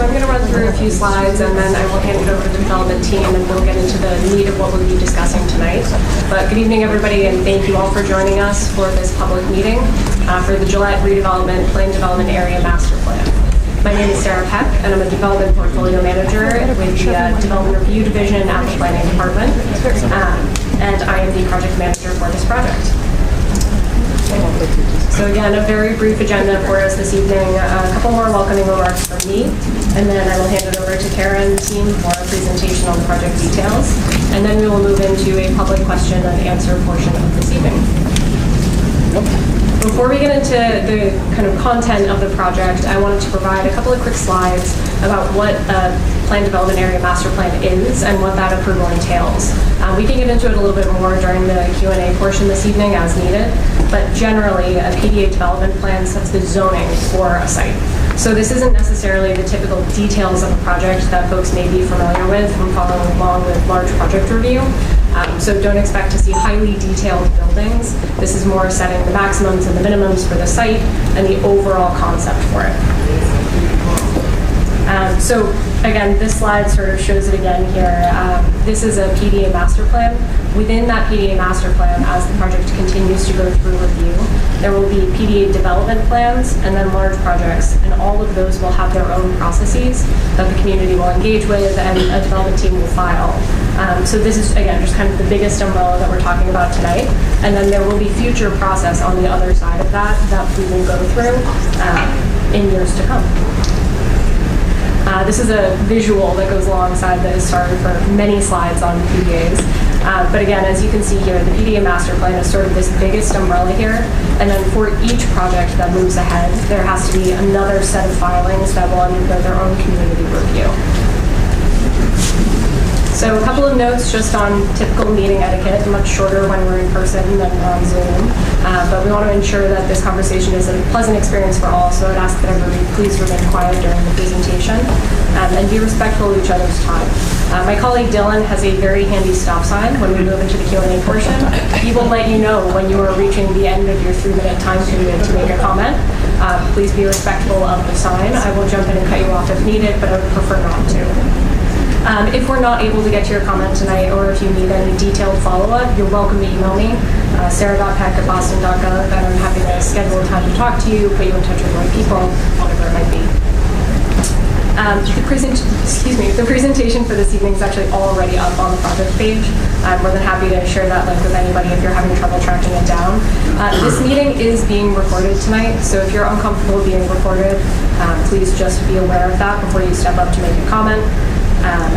So I'm going to run through a few slides and then I will hand it over to the development team and we'll get into the meat of what we'll be discussing tonight. But good evening, everybody, and thank you all for joining us for this public meeting for the Gillette Redevelopment Plan Development Area Master Plan. My name is Sarah Peck, and I'm a Development Portfolio Manager with the Development Review Division at the Planning Department, and I am the Project Manager for this project. So again, a very brief agenda for us this evening, a couple more welcoming remarks from me, and then I will hand it over to Kara and the team for a presentation on the project details, and then we will move into a public question and answer portion of this evening. Before we get into the kind of content of the project, I wanted to provide a couple of quick slides about what a Plan Development Area Master Plan is and what that approval entails. We can get into it a little bit more during the Q&A portion this evening as needed, but generally a PDA development plan sets the zoning for a site. So this isn't necessarily the typical details of a project that folks may be familiar with from following along with large project review. So don't expect to see highly detailed buildings. This is more setting the maximums and the minimums for the site and the overall concept for it. So again, this slide sort of shows it again here. This is a PDA Master Plan. Within that PDA Master Plan, as the project continues to go through review, there will be PDA development plans and then large projects, and all of those will have their own processes that the community will engage with and a development team will file. So this is, again, just kind of the biggest umbrella that we're talking about tonight, and then there will be future process on the other side of that we will go through in years to come. This is a visual that goes alongside this. Sorry for many slides on PDAs. But again, as you can see here, the PDA Master Plan is sort of this biggest umbrella here. And then for each project that moves ahead, there has to be another set of filings that will undergo their own community review. So a couple of notes just on typical meeting etiquette, much shorter when we're in person than on Zoom. But we want to ensure that this conversation is a pleasant experience for all, so I'd ask that everybody please remain quiet during the presentation and be respectful of each other's time. My colleague Dylan has a very handy stop sign when we move into the Q&A portion. He will let you know when you are reaching the end of your 3-minute time period to make a comment. Please be respectful of the sign. I will jump in and cut you off if needed, but I would prefer not to. If we're not able to get to your comment tonight, or if you need any detailed follow-up, you're welcome to email me, sarah.peck@boston.gov, and I'm happy to schedule a time to talk to you, put you in touch with the right people, whatever it might be. The presentation for this evening is actually already up on the project page. I'm more than happy to share that link with anybody if you're having trouble tracking it down. This meeting is being recorded tonight, so if you're uncomfortable being recorded, please just be aware of that before you step up to make a comment.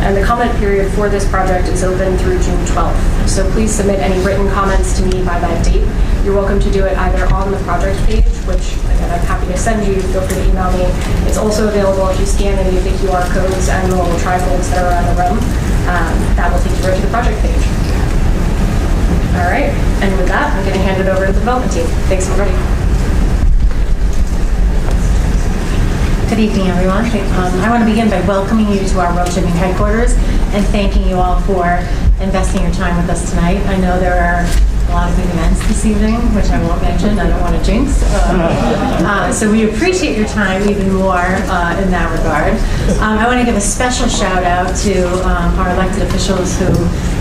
And the comment period for this project is open through June 12th. So please submit any written comments to me by that date. You're welcome to do it either on the project page, which again, I'm happy to send you. Feel free to email me. It's also available if you scan any of the QR codes and the little trifolds that are around the room. That will take you right to the project page. All right, and with that, I'm going to hand it over to the development team. Thanks, everybody. Good evening, everyone. I want to begin by welcoming you to our road shipping headquarters and thanking you all for investing your time with us tonight. I know there are a lot of big events this evening, which I won't mention. I don't want to jinx. So we appreciate your time even more in that regard. I want to give a special shout out to our elected officials who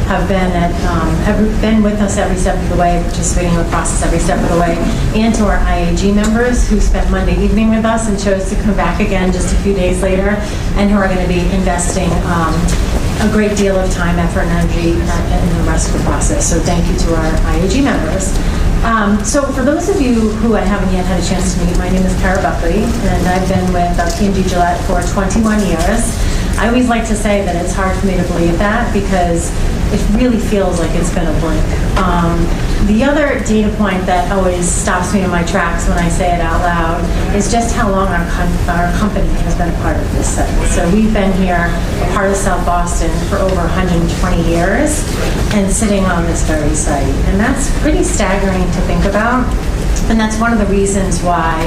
have been with us every step of the way, participating in the process every step of the way, and to our IAG members who spent Monday evening with us and chose to come back again just a few days later, and who are going to be investing a great deal of time, effort, and energy in the rest of the process. So thank you to our IAG members. So for those of you who I haven't yet had a chance to meet, my name is Kara Buckley, and I've been with P&G Gillette for 21 years. I always like to say that it's hard for me to believe that because it really feels like it's been a blink. The other data point that always stops me in my tracks when I say it out loud is just how long our company has been a part of this site. So we've been here, a part of South Boston, for over 120 years and sitting on this very site. And that's pretty staggering to think about. And that's one of the reasons why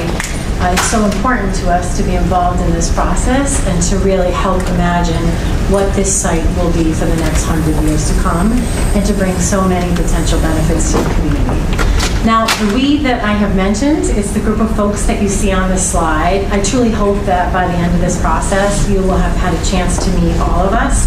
It's so important to us to be involved in this process and to really help imagine what this site will be for the next 100 years to come, and to bring so many potential benefits to the community. Now, the we that I have mentioned is the group of folks that you see on this slide. I truly hope that by the end of this process, you will have had a chance to meet all of us.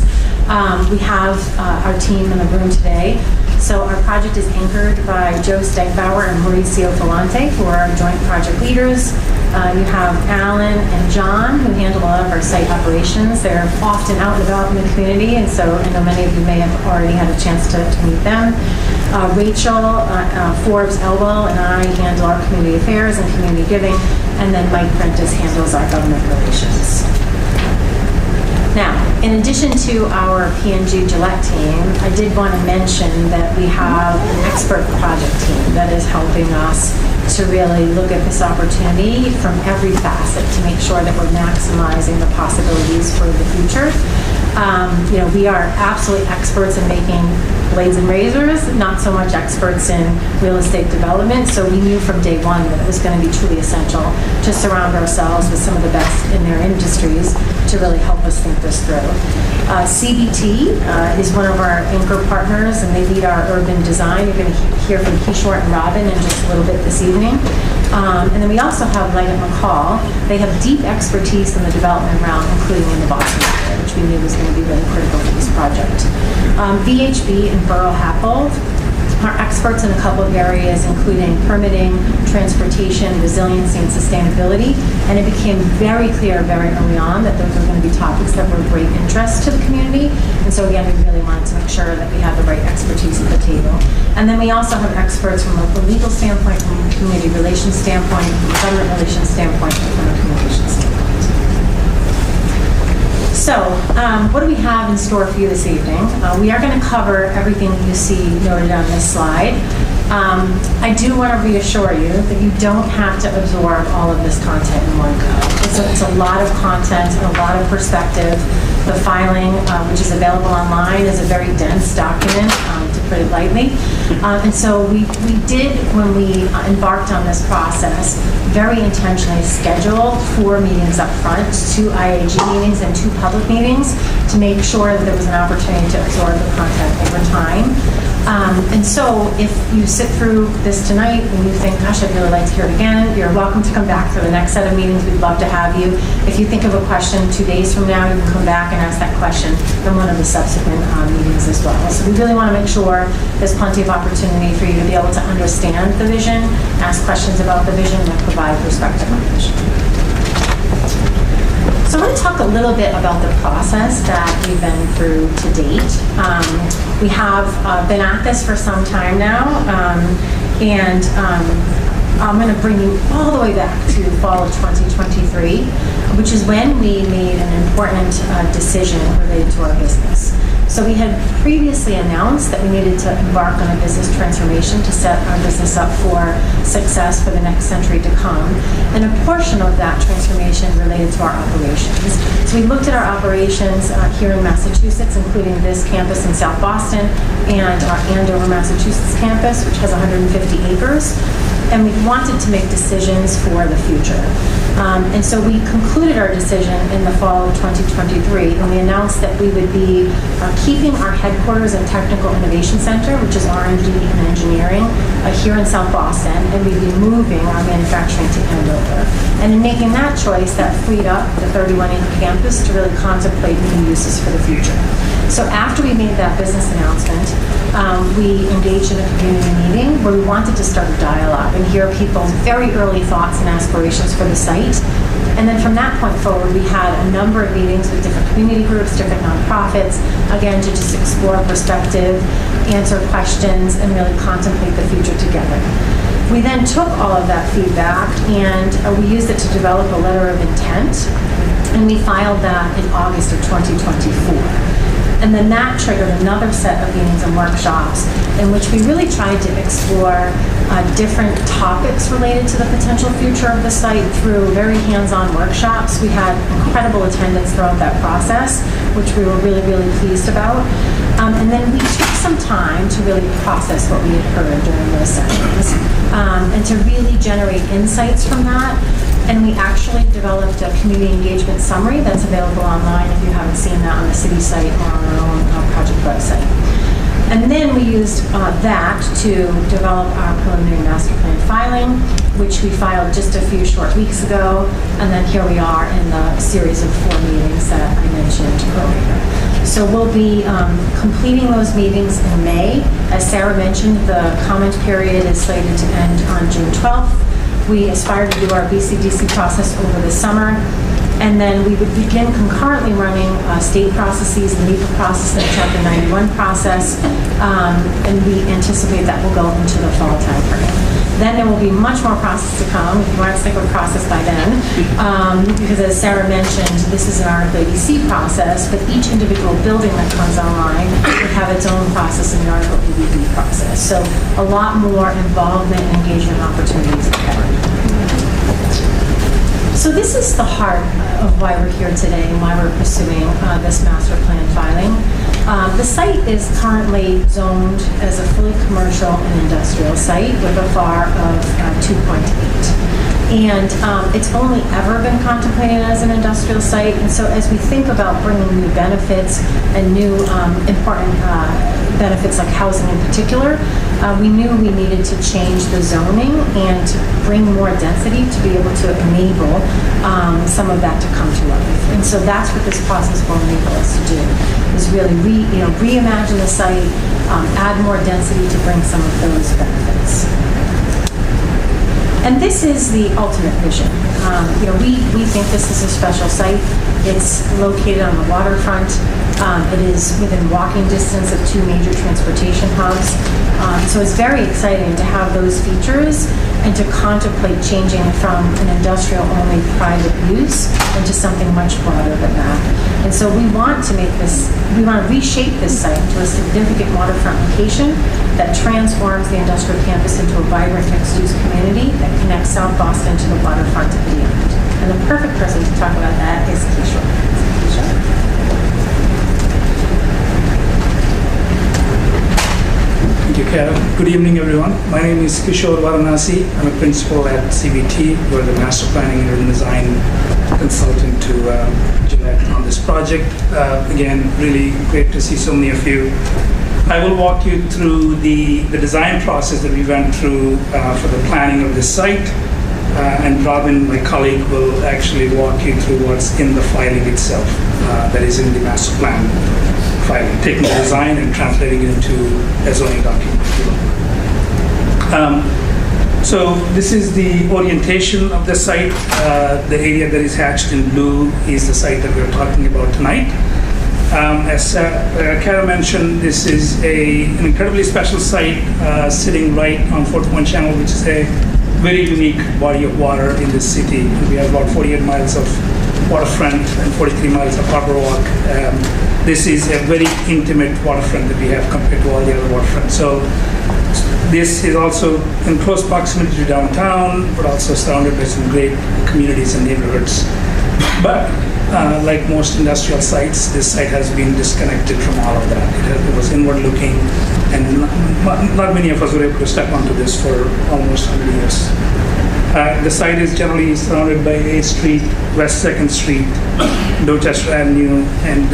We have our team in the room today. So our project is anchored by Joe Stegbauer and Mauricio Falante, who are our joint project leaders. You have Alan and John, who handle a lot of our site operations. They're often out and about in the community, and so I know many of you may have already had a chance to meet them. Rachel Forbes Elwell and I handle our community affairs and community giving, and then Mike Prentice handles our government relations. Now, in addition to our P&G Gillette team, I did want to mention that we have an expert project team that is helping us to really look at this opportunity from every facet to make sure that we're maximizing the possibilities for the future. We are absolutely experts in making blades and razors, not so much experts in real estate development. So we knew from day one that it was going to be truly essential to surround ourselves with some of the best in their industries to really help us think this through. CBT is one of our anchor partners, and they lead our urban design. You're going to hear from Kishore and Robin in just a little bit this evening. And then we also have Leggett McCall. They have deep expertise in the development realm, including in the Boston area, which we knew was going to be really critical for this project. VHB and Borough Happold are experts in a couple of areas, including permitting, transportation, resiliency, and sustainability. And it became very clear very early on that those were going to be topics that were of great interest to the community. And so again, we really wanted to make sure that we had the right expertise at the table. And then we also have experts from a legal standpoint, from a community relations standpoint, from a government relations standpoint, and from a communications standpoint. So, what do we have in store for you this evening? We are going to cover everything that you see noted on this slide. I do want to reassure you that you don't have to absorb all of this content in one go. It's a lot of content and a lot of perspective. The filing, which is available online, is a very dense document, to put it lightly. And so we did, when we embarked on this process, very intentionally schedule 4 meetings up front, 2 IAG meetings and 2 public meetings, to make sure that there was an opportunity to absorb the content over time. And so if you sit through this tonight and you think, gosh, I'd really like to hear it again, you're welcome to come back for the next set of meetings. We'd love to have you. If you think of a question 2 days from now, you can come back and ask that question in one of the subsequent meetings as well. So we really want to make sure there's plenty of opportunity for you to be able to understand the vision, ask questions about the vision, and provide perspective on the vision. So I want to talk a little bit about the process that we've been through to date. We have been at this for some time now, and I'm going to bring you all the way back to fall of 2023, which is when we made an important decision related to our business. So we had previously announced that we needed to embark on a business transformation to set our business up for success for the next century to come. And a portion of that transformation related to our operations. So we looked at our operations here in Massachusetts, including this campus in South Boston and our Andover, Massachusetts campus, which has 150 acres. And we wanted to make decisions for the future. And so we concluded our decision in the fall of 2023, and we announced that we would be keeping our headquarters and technical innovation center, which is R&D and engineering, here in South Boston, and we'd be moving our manufacturing to Andover. And in making that choice, that freed up the 31-acre campus to really contemplate new uses for the future. So after we made that business announcement, we engaged in a community meeting where we wanted to start a dialogue and hear people's very early thoughts and aspirations for the site. And then from that point forward, we had a number of meetings with different community groups, different nonprofits, again, to just explore perspective, answer questions, and really contemplate the future together. We then took all of that feedback and we used it to develop a letter of intent, and we filed that in August of 2024. And then that triggered another set of meetings and workshops in which we really tried to explore different topics related to the potential future of the site through very hands-on workshops. We had incredible attendance throughout that process, which we were really, really pleased about. And then we took some time to really process what we had heard during those sessions and to really generate insights from that And we actually developed a community engagement summary that's available online if you haven't seen that on the city site or on our own project website. And then we used that to develop our preliminary master plan filing, which we filed just a few short weeks ago. And then here we are in the series of 4 meetings that I mentioned earlier. So we'll be completing those meetings in May. As Sarah mentioned, the comment period is slated to end on June 12th. We aspire to do our BCDC process over the summer. And then we would begin concurrently running state processes, the NEPA process, and the Chapter 91 process, and we anticipate that will go into the fall time frame. Then there will be much more process to come, if you want to think of a process by then, because as Sarah mentioned, this is an Article 80C process, but each individual building that comes online would have its own process in the Article 80B process. So a lot more involvement and engagement opportunities ahead. So this is the heart of why we're here today and why we're pursuing this master plan filing. The site is currently zoned as a fully commercial and industrial site with a FAR of 2.8. And it's only ever been contemplated as an industrial site. And so as we think about bringing new benefits and new important benefits like housing in particular, we knew we needed to change the zoning and to bring more density to be able to enable some of that to come to life. And so that's what this process will enable us to do, is really reimagine the site, add more density to bring some of those benefits. And this is the ultimate vision. We think this is a special site. It's located on the waterfront. It is within walking distance of 2 major transportation hubs. So it's very exciting to have those features and to contemplate changing from an industrial-only private use into something much broader than that. And so we want to reshape this site into a significant waterfront location that transforms the industrial campus into a vibrant mixed-use community that connects South Boston to the waterfront and beyond. And the perfect person to talk about that is Kishore. Thank you, Kara. Good evening, everyone. My name is Kishore Varanasi. I'm a principal at CVT. We're the master planning and urban design consultant to Gillette on this project. Again, really great to see so many of you. I will walk you through the design process that we went through for the planning of this site. And Robin, my colleague, will actually walk you through what's in the filing itself, that is in the master plan filing, taking the design and translating it into a zoning document. So this is the orientation of the site. The area that is hatched in blue is the site that we're talking about tonight. As Kara mentioned, this is an incredibly special site sitting right on Fort Point Channel, which is a very unique body of water in this city. We have about 48 miles of waterfront and 43 miles of harbor walk. This is a very intimate waterfront that we have compared to all the other waterfronts. So this is also in close proximity to downtown, but also surrounded by some great communities and neighborhoods. But like most industrial sites, this site has been disconnected from all of that. It was inward looking, and not many of us were able to step onto this for almost 100 years. The site is generally surrounded by A Street, West 2nd Street, Dorchester Avenue, and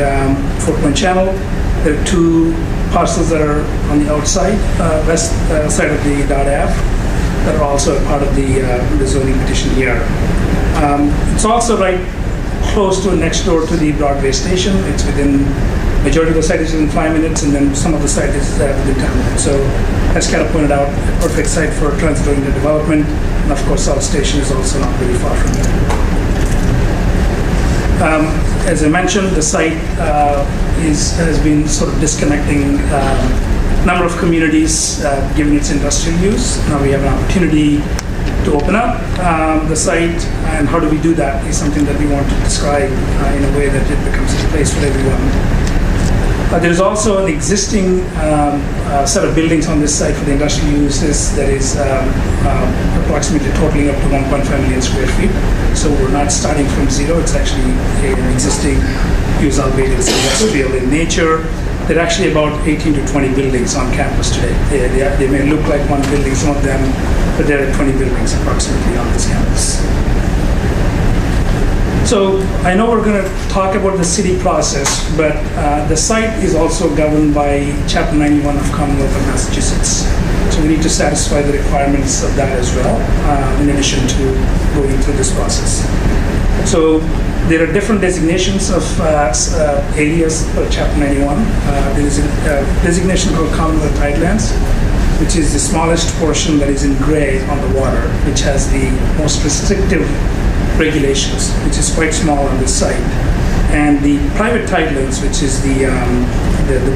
Fort Point Channel. There are 2 parcels that are on the outside, west side of the Dot Ave, that are also a part of the zoning petition here. It's also right close to next door to the Broadway station. It's within, majority of the site is within 5 minutes, and then some of the site is within 10 minutes. So as Kara pointed out, a perfect site for transit-oriented development. And of course, South Station is also not very far from here. As I mentioned, the site has been sort of disconnecting a number of communities given its industrial use. Now we have an opportunity to open up the site, and how do we do that is something that we want to describe in a way that it becomes a place for everyone. There's also an existing set of buildings on this site for the industrial uses that is approximately totaling up to 1.5 million square feet. So we're not starting from zero. It's actually an existing use, albeit it's industrial in nature. There are actually about 18 to 20 buildings on campus today. They may look like one building, some of them, but there are 20 buildings approximately on this campus. So I know we're going to talk about the city process, but the site is also governed by Chapter 91 of Commonwealth of Massachusetts. So we need to satisfy the requirements of that as well, in addition to going through this process. So there are different designations of areas for Chapter 91. There is a designation called Commonwealth Tidelands, which is the smallest portion that is in gray on the water, which has the most restrictive regulations, which is quite small on this site. And the private tidelands, which is the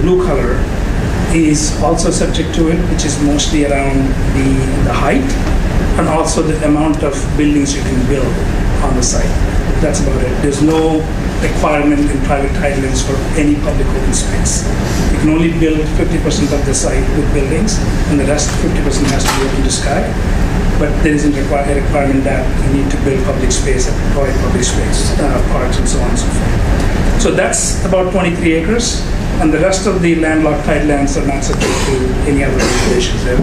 blue color, is also subject to it, which is mostly around the height and also the amount of buildings you can build on the site. That's about it. There's no requirement in private tidelands for any public open space. You can only build 50% of the site with buildings, and the rest 50% has to be open to sky. But there isn't a requirement that you need to build public space and provide public space, parks and so on and so forth. So that's about 23 acres, and the rest of the landlocked tidelands are not subject to any other regulations. They're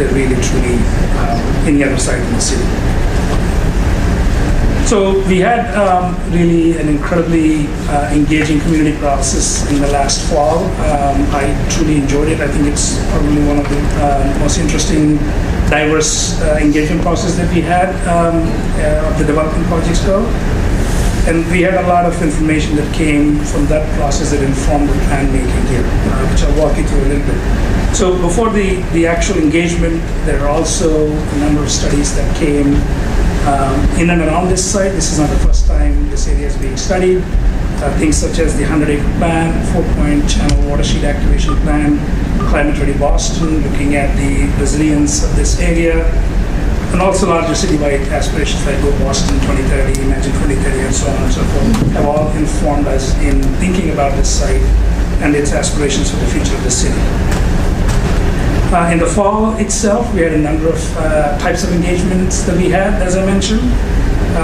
really truly any other site in the city. So we had really an incredibly engaging community process in the last fall. I truly enjoyed it. I think it's probably one of the most interesting, diverse engagement process that we had of the development projects go. And we had a lot of information that came from that process that informed the plan making here, which I'll walk you through a little bit. So before the actual engagement, there are also a number of studies that came in and around this site. This is not the first time this area is being studied. Things such as the 100-acre plan, 4-point channel watershed activation plan, Climate Ready Boston, looking at the resilience of this area, and also larger citywide aspirations like Go Boston 2030, Imagine 2030, and so on and so forth, have all informed us in thinking about this site and its aspirations for the future of the city. In the fall itself, we had a number of types of engagements that we had, as I mentioned.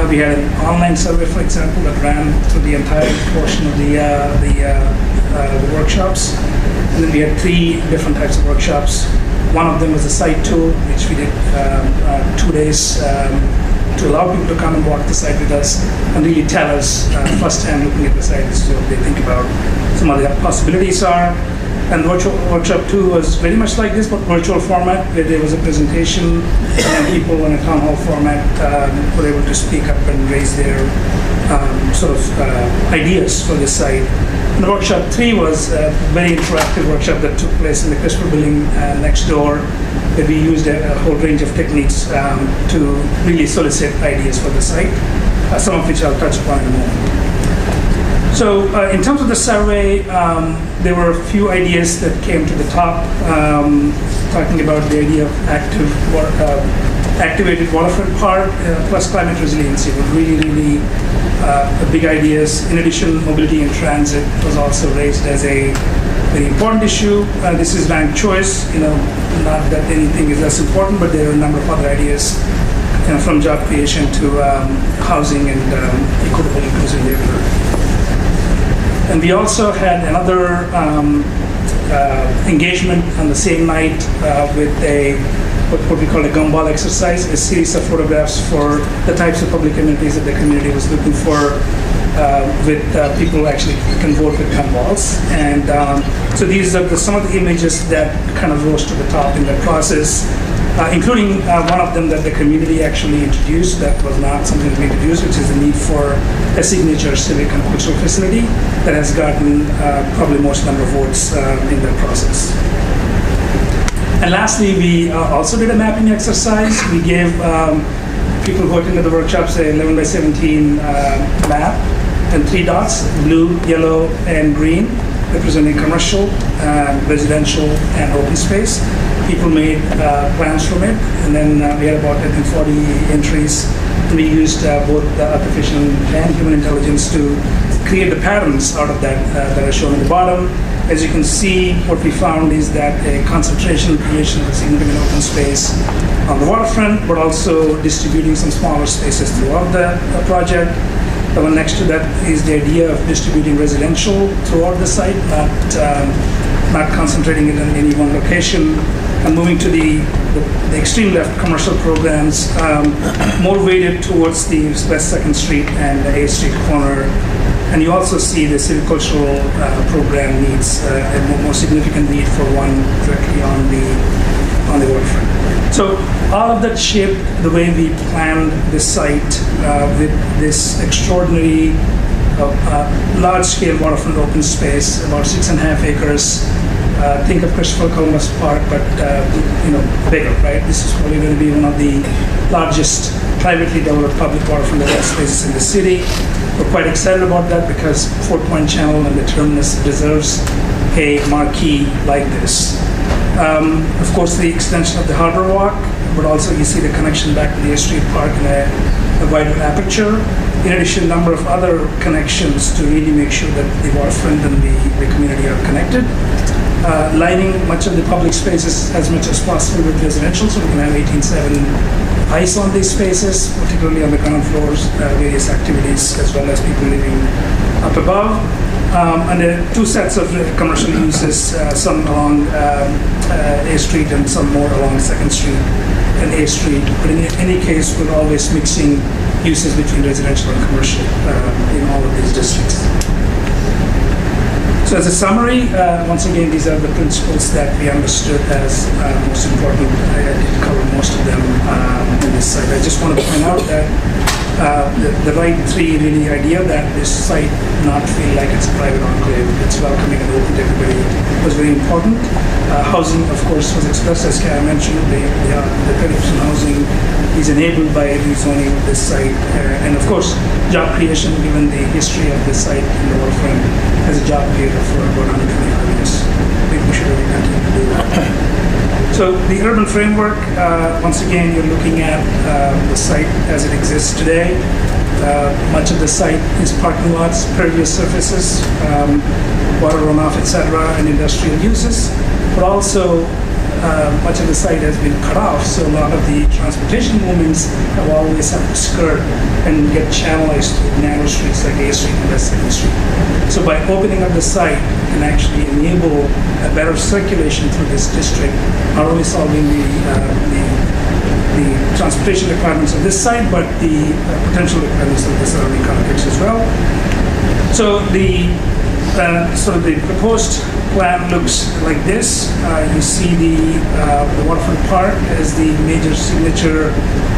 We had an online survey, for example, that ran through the entire portion of the workshops. And then we had 3 different types of workshops. One of them was a site tour, which we did 2 days to allow people to come and walk the site with us and really tell us firsthand, looking at the site, this is what they think about some of the possibilities are. And virtual workshop 2 was very much like this, but virtual format, where there was a presentation and people in a town hall format were able to speak up and raise their ideas for this site. And the workshop 3 was a very interactive workshop that took place in the CRISPR building next door, where we used a whole range of techniques to really solicit ideas for the site, some of which I'll touch upon in a moment. So in terms of the survey, there were a few ideas that came to the top, talking about the idea of activated waterfront park plus climate resiliency were really big ideas. In addition, mobility and transit was also raised as a very important issue. This is ranked choice, not that anything is less important, but there are a number of other ideas, from job creation to housing and equitable inclusive neighborhood. And we also had another engagement on the same night with what we call a gumball exercise, a series of photographs for the types of public amenities that the community was looking for, with people who actually can vote with gumballs. And so these are some of the images that kind of rose to the top in the process, including one of them that the community actually introduced that was not something that we introduced, which is the need for a signature civic and cultural facility that has gotten probably most number of votes in that process. And lastly, we also did a mapping exercise. We gave people who attended the workshops a 11 by 17 map and 3 dots, blue, yellow, and green, representing commercial, residential, and open space. People made plans from it, and then we had about, I think, 40 entries. We used both artificial and human intelligence to create the patterns out of that that are shown at the bottom. As you can see, what we found is that a concentration creation of a significant open space on the waterfront, but also distributing some smaller spaces throughout the project. The one next to that is the idea of distributing residential throughout the site, not concentrating it in any one location. And moving to the extreme left, commercial programs, more weighted towards the West 2nd Street and the A Street corner. And you also see the silvicultural program needs a more significant need for one directly on the waterfront. So all of that shaped the way we planned the site with this extraordinary large-scale waterfront open space, about 6.5 acres. Think of Christopher Columbus Park, but bigger, right? This is probably going to be one of the largest privately developed public waterfront event spaces in the city. We're quite excited about that because Fort Point Channel and the terminus deserves a marquee like this. Of course, the extension of the Harbor Walk, but also you see the connection back to the A Street Park in a wider aperture. In addition, a number of other connections to really make sure that the waterfront and the community are connected. Lining much of the public spaces as much as possible with residential, so we can have 18/7 ice on these spaces, particularly on the ground floors, various activities, as well as people living up above. And there are two sets of commercial uses, some along A Street and some more along 2nd Street and A Street. But in any case, we're always mixing uses between residential and commercial in all of these districts. So as a summary, once again, these are the principles that we understood as most important. I did cover most of them in this site. I just want to point out that the right three really idea that this site not feel like it's a private enclave, it's welcoming and open to everybody was very important. Housing, of course, was expressed, as Kara mentioned, the 30% housing is enabled by rezoning of this site. And of course, job creation, given the history of this site in the waterfront, as a job creator for about 125 years. Maybe we should really continue to do that. So the urban framework, once again, you're looking at the site as it exists today. Much of the site is parking lots, pervious surfaces, water runoff, etc., and industrial uses. But also, much of the site has been cut off, so a lot of the transportation movements have always had to skirt and get channelized through narrow streets like A Street and West 2nd Street. So by opening up the site, you can actually enable a better circulation through this district, not only solving the transportation requirements of this site, but the potential requirements of the surrounding context as well. So the proposed plan looks like this. You see the waterfront park as the major signature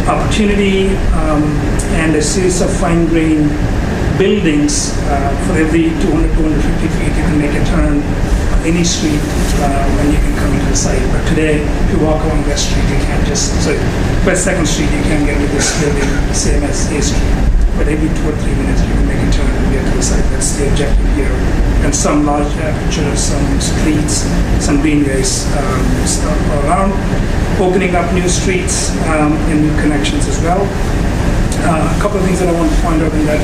opportunity, and a series of fine-grained buildings. For every 200-250 feet, you can make a turn on any street when you can come into the site. But today, if you walk along West Street, you can't West 2nd Street, you can't get to this building, same as A Street. But every 2 or 3 minutes, you can make a turn and get to the site. That's the objective here. And some large apertures, some streets, some greenways all around. Opening up new streets and new connections as well. A couple of things that I want to point out in that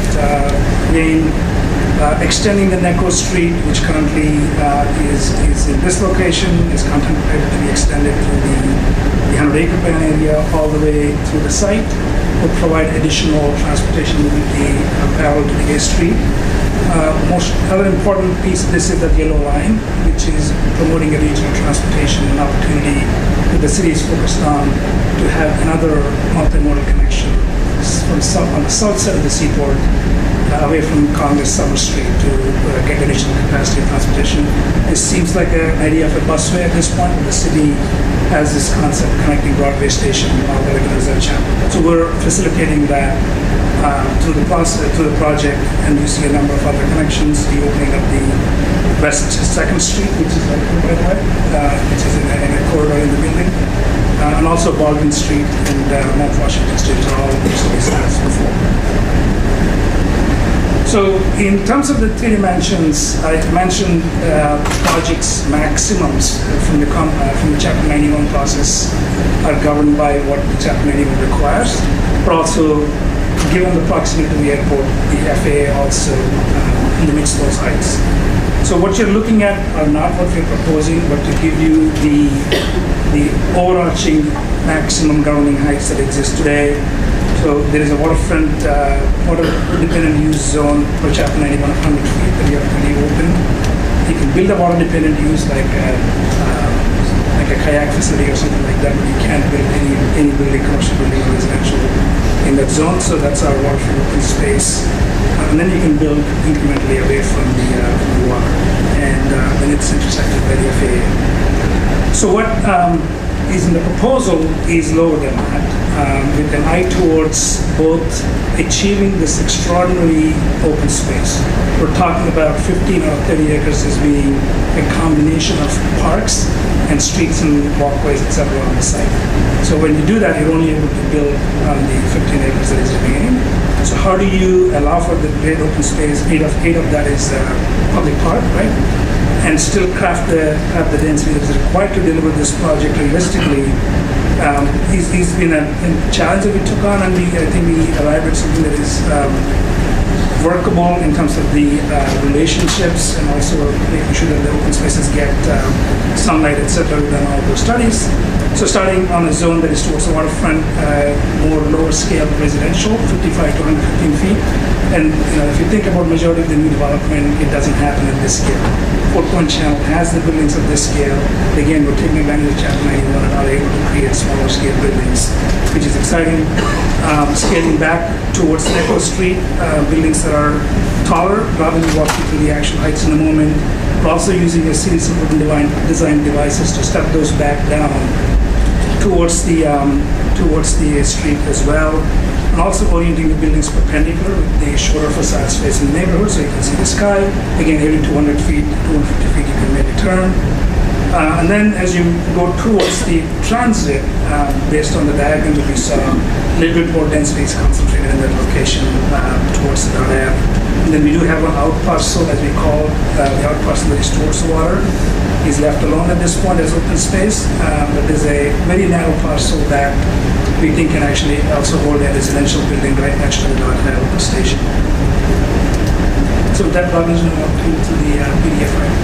vein. Extending the Necco Street, which currently is in this location, is contemplated to be extended through the 100-acre plan area all the way through the site. Will provide additional transportation mobility parallel to the A Street. Most other important piece of this is the yellow line, which is promoting a regional transportation opportunity that the city is focused on to have another multimodal connection on the south side of the seaport, away from Congress Summer Street to get additional capacity of transportation. This seems like an idea of a busway at this point, but the city has this concept connecting Broadway Station all the way to the Chapel. So we're facilitating that through the project, and you see a number of other connections. The opening of the West 2nd Street, which is by the way, which is in a corridor in the building, and also Baldwin Street and Mount Washington Street are all recently started before. So in terms of the three dimensions, I mentioned projects maximums from the Chapter 91 process are governed by what the Chapter 91 requires, but also given the proximity to the airport, the FAA also limits those heights. So what you're looking at are not what we're proposing, but to give you the overarching maximum governing heights that exist today. So there is a waterfront, water-dependent use zone for Chapter 91 of 100 feet that you have to leave open. You can build a water-dependent use like a like a kayak facility or something like that, but you can't build any building, commercial building or residential in that zone. So that's our waterfront open space. And then you can build incrementally away from the water. And then it's intersected by the FAA. So what is in the proposal is lower than that, with an eye towards both achieving this extraordinary open space. We're talking about 15 or 30 acres as being a combination of parks and streets and walkways, etc. on the site. So when you do that, you're only able to build on the 15 acres that is remaining. So how do you allow for the great open space? Eight of that is public park, right? And still craft the density that is required to deliver this project realistically. He's been a challenge that we took on, and I think we arrived at something that is workable in terms of the relationships, and also making sure that the open spaces get sunlight, etc. We've done all those studies. So starting on a zone that is towards the waterfront, more lower scale residential, 55 to 115 feet. And if you think about majority of the new development, it doesn't happen at this scale. Four Point Channel has the buildings of this scale. Again, we're taking advantage of Chapter 91 and are able to create smaller scale buildings, which is exciting. Scaling back towards Echo Street, buildings that are taller. Robin will walk you through the actual heights in a moment. We're also using a series of urban design devices to step those back down towards the street as well, and also orienting the buildings perpendicular with the shorter facades facing the neighborhood, so you can see the sky. Again, every 200 feet, 250 feet, you can make a turn. And then as you go towards the transit, based on the diagram that we saw, a little bit more density is concentrated in that location towards the Ave. And then we do have an out parcel, as we call the out parcel that is towards the water. Is left alone at this point as open space, but there's a very narrow parcel that we think can actually also hold a residential building right next to the Gillette station. So that Robin is going to walk you to the PDF right.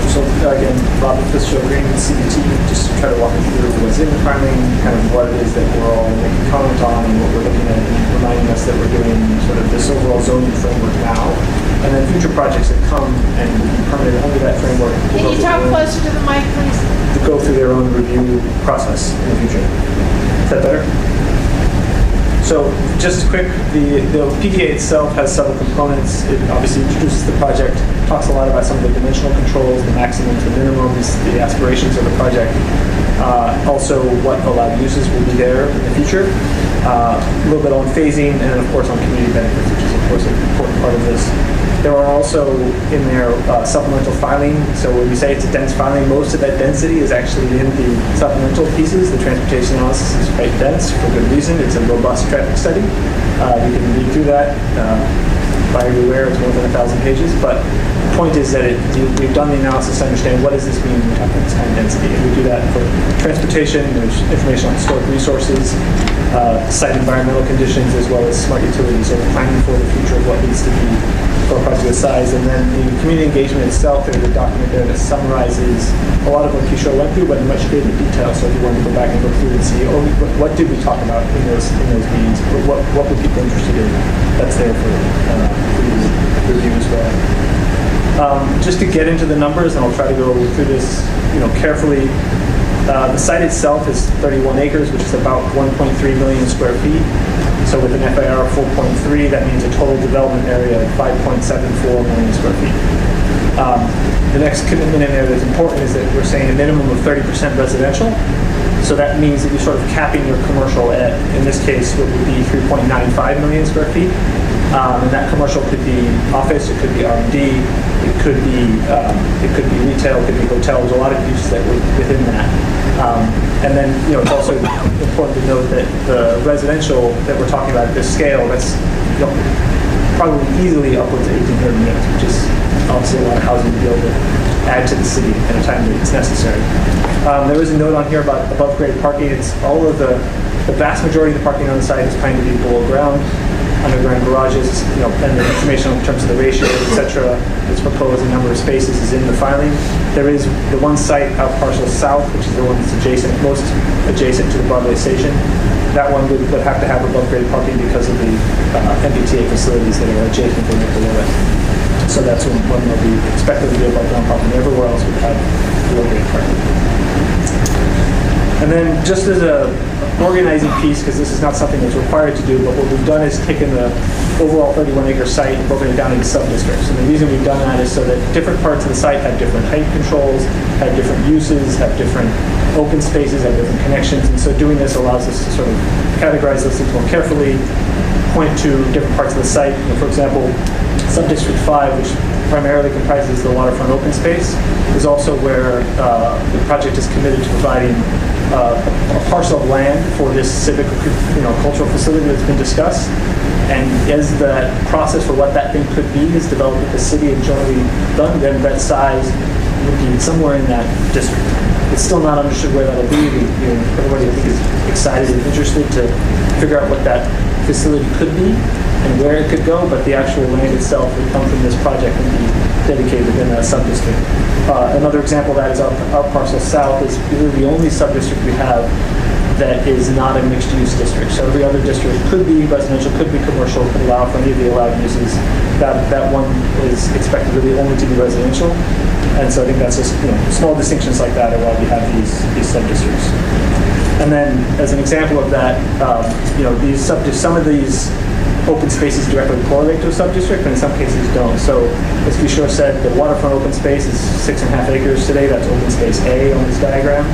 So again, Robin Fitzgerald Green, CBT, just to try to walk you through what's in the filing, kind of what it is that we're all making comment on and what we're looking at, and reminding us that we're doing sort of this overall zoning framework now, and then future projects that come and be permitted under that framework. Can you talk closer to the mic, please? To go through their own review process in the future. Is that better? So just quick, the PDA itself has several components. It obviously introduces the project, talks a lot about some of the dimensional controls, the maximums, the minimums, the aspirations of the project. Also what allowed uses will be there in the future. A little bit on phasing, and then of course on community benefits, which is of course an important part of this. There are also in there supplemental filing. So when we say it's a dense filing, most of that density is actually in the supplemental pieces. The transportation analysis is quite dense for good reason. It's a robust traffic study. You can read through that. Buyer beware, it's more than 1,000 pages. But the point is that we've done the analysis to understand what does this mean when we talk about this kind of density. And we do that for transportation. There's information on historic resources, site environmental conditions, as well as smart utilities. So planning for the future of what needs to be for a project this size. And then the community engagement itself, there's a document there that summarizes a lot of what Kishore went through, but in much greater detail. So if you want to go back and look through and see, what did we talk about in those meetings? What were people interested in? That's there for review as well. Just to get into the numbers, and I'll try to go through this, carefully. The site itself is 31 acres, which is about 1.3 million square feet. So with an FAR of 4.3, that means a total development area of 5.74 million square feet. The next commitment in there that's important is that we're saying a minimum of 30% residential. So that means that you're sort of capping your commercial at, in this case, what would be 3.95 million square feet. And that commercial could be office, it could be R&D, it could be retail, it could be hotels, a lot of uses that were within that. And then, it's also important to note that the residential that we're talking about at this scale, that's probably easily upwards of 1,800 units, which is obviously a lot of housing to be able to add to the city at a time that it's necessary. There is a note on here about above grade parking. It's all of the vast majority of the parking on the site is planned to be below ground. Underground garages, and the information in terms of the ratios, etc. that's proposed, the number of spaces is in the filing. There is the one site out parcel south, which is the one that's most adjacent to the Broadway station. That one would have to have above grade parking because of the MBTA facilities that are adjacent to it below it. So that's when they'll be expected to be above ground parking. Everywhere else would have below grade parking. And then just as a organizing piece, because this is not something that's required to do, but what we've done is taken the overall 31-acre site and broken it down into sub-districts. And the reason we've done that is so that different parts of the site have different height controls, have different uses, have different open spaces, have different connections. And so doing this allows us to sort of categorize those things more carefully, point to different parts of the site. You know, for example, Sub-District 5, which primarily comprises the waterfront open space, is also where the project is committed to providing a parcel of land for this civic, cultural facility that's been discussed. And as the process for what that thing could be is developed with the city and jointly done, then that size would be somewhere in that district. It's still not understood where that'll be. Everybody, I think, is excited and interested to figure out what that facility could be and where it could go, but the actual land itself would come from this project and be dedicated within that sub-district. Another example of that is our parcel south is really the only sub-district we have that is not a mixed-use district. So every other district could be residential, could be commercial, could allow for any of the allowed uses. That one is expected to be only to be residential. And so I think that's just, small distinctions like that are why we have these sub-districts. And then as an example of that, some of these open spaces directly correlate to a sub-district, but in some cases don't. So as Kishore said, the waterfront open space is 6.5 acres today. That's open space A on this diagram.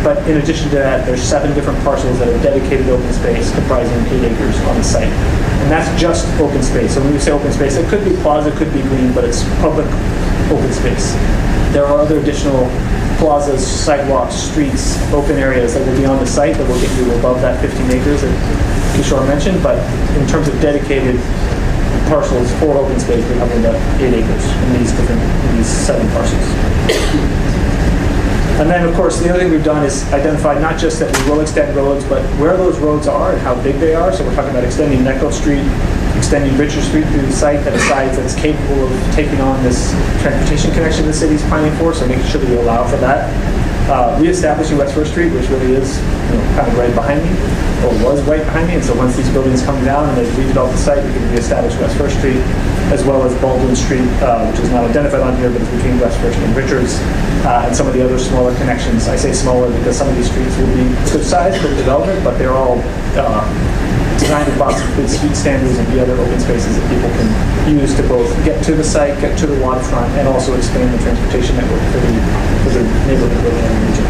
But in addition to that, there's 7 different parcels that are dedicated open space comprising 8 acres on the site. And that's just open space. So when we say open space, it could be plaza, it could be green, but it's public open space. There are other additional plazas, sidewalks, streets, open areas that will be on the site that will get you above that 15 acres that Kishore mentioned, but in terms of dedicated parcels for open space, we're having about 8 acres in these 7 parcels. And then, of course, the other thing we've done is identify not just that we will extend roads, but where those roads are and how big they are. So we're talking about extending Necco Street, extending Richard Street through the site at a size that's capable of taking on this transportation connection the city's planning for, so making sure that we allow for that. Reestablishing West First Street, which really is kind of right behind me, or was right behind me, and so once these buildings come down and they've redeveloped the site, we can reestablish West First Street, as well as Baldwin Street, which is not identified on here, but it's between West First and Richards, and some of the other smaller connections. I say smaller because some of these streets will be good size for development, but they're all designed to box with street standards and the other open spaces that people can use to both get to the site, get to the waterfront, and also expand the transportation network for the neighborhood living in the region.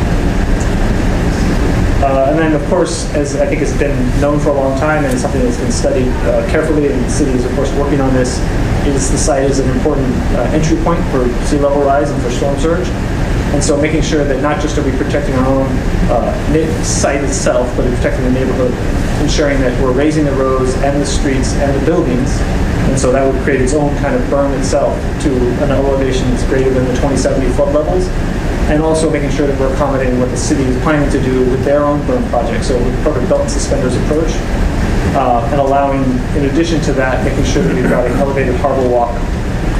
And then, of course, as I think has been known for a long time and something that's been studied carefully, and the city is, of course, working on this, is the site is an important entry point for sea level rise and for storm surge. And so making sure that not just are we protecting our own site itself, but protecting the neighborhood, ensuring that we're raising the roads and the streets and the buildings. And so that would create its own kind of berm itself to an elevation that's greater than the 2070 flood levels. And also making sure that we're accommodating what the city is planning to do with their own berm project. So with perfect belt and suspenders approach, and allowing, in addition to that, making sure that we've got an elevated harbor walk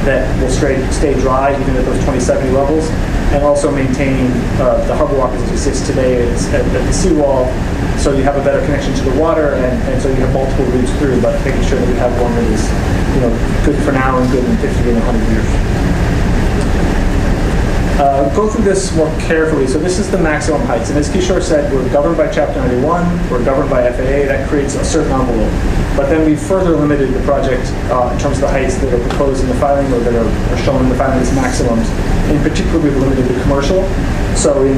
that will stay dry even at those 2070 levels, and also maintaining the harbor walk as it exists today at the seawall, so you have a better connection to the water, and so you have multiple routes through, but making sure that we have one that is good for now and good in 50 and 100 years. Go through this more carefully. So this is the maximum heights. And as Kishore said, we're governed by Chapter 91, we're governed by FAA, that creates a certain envelope. But then we further limited the project in terms of the heights that are proposed in the filing or that are shown in the filing as maximums. In particular, we've limited the commercial. So in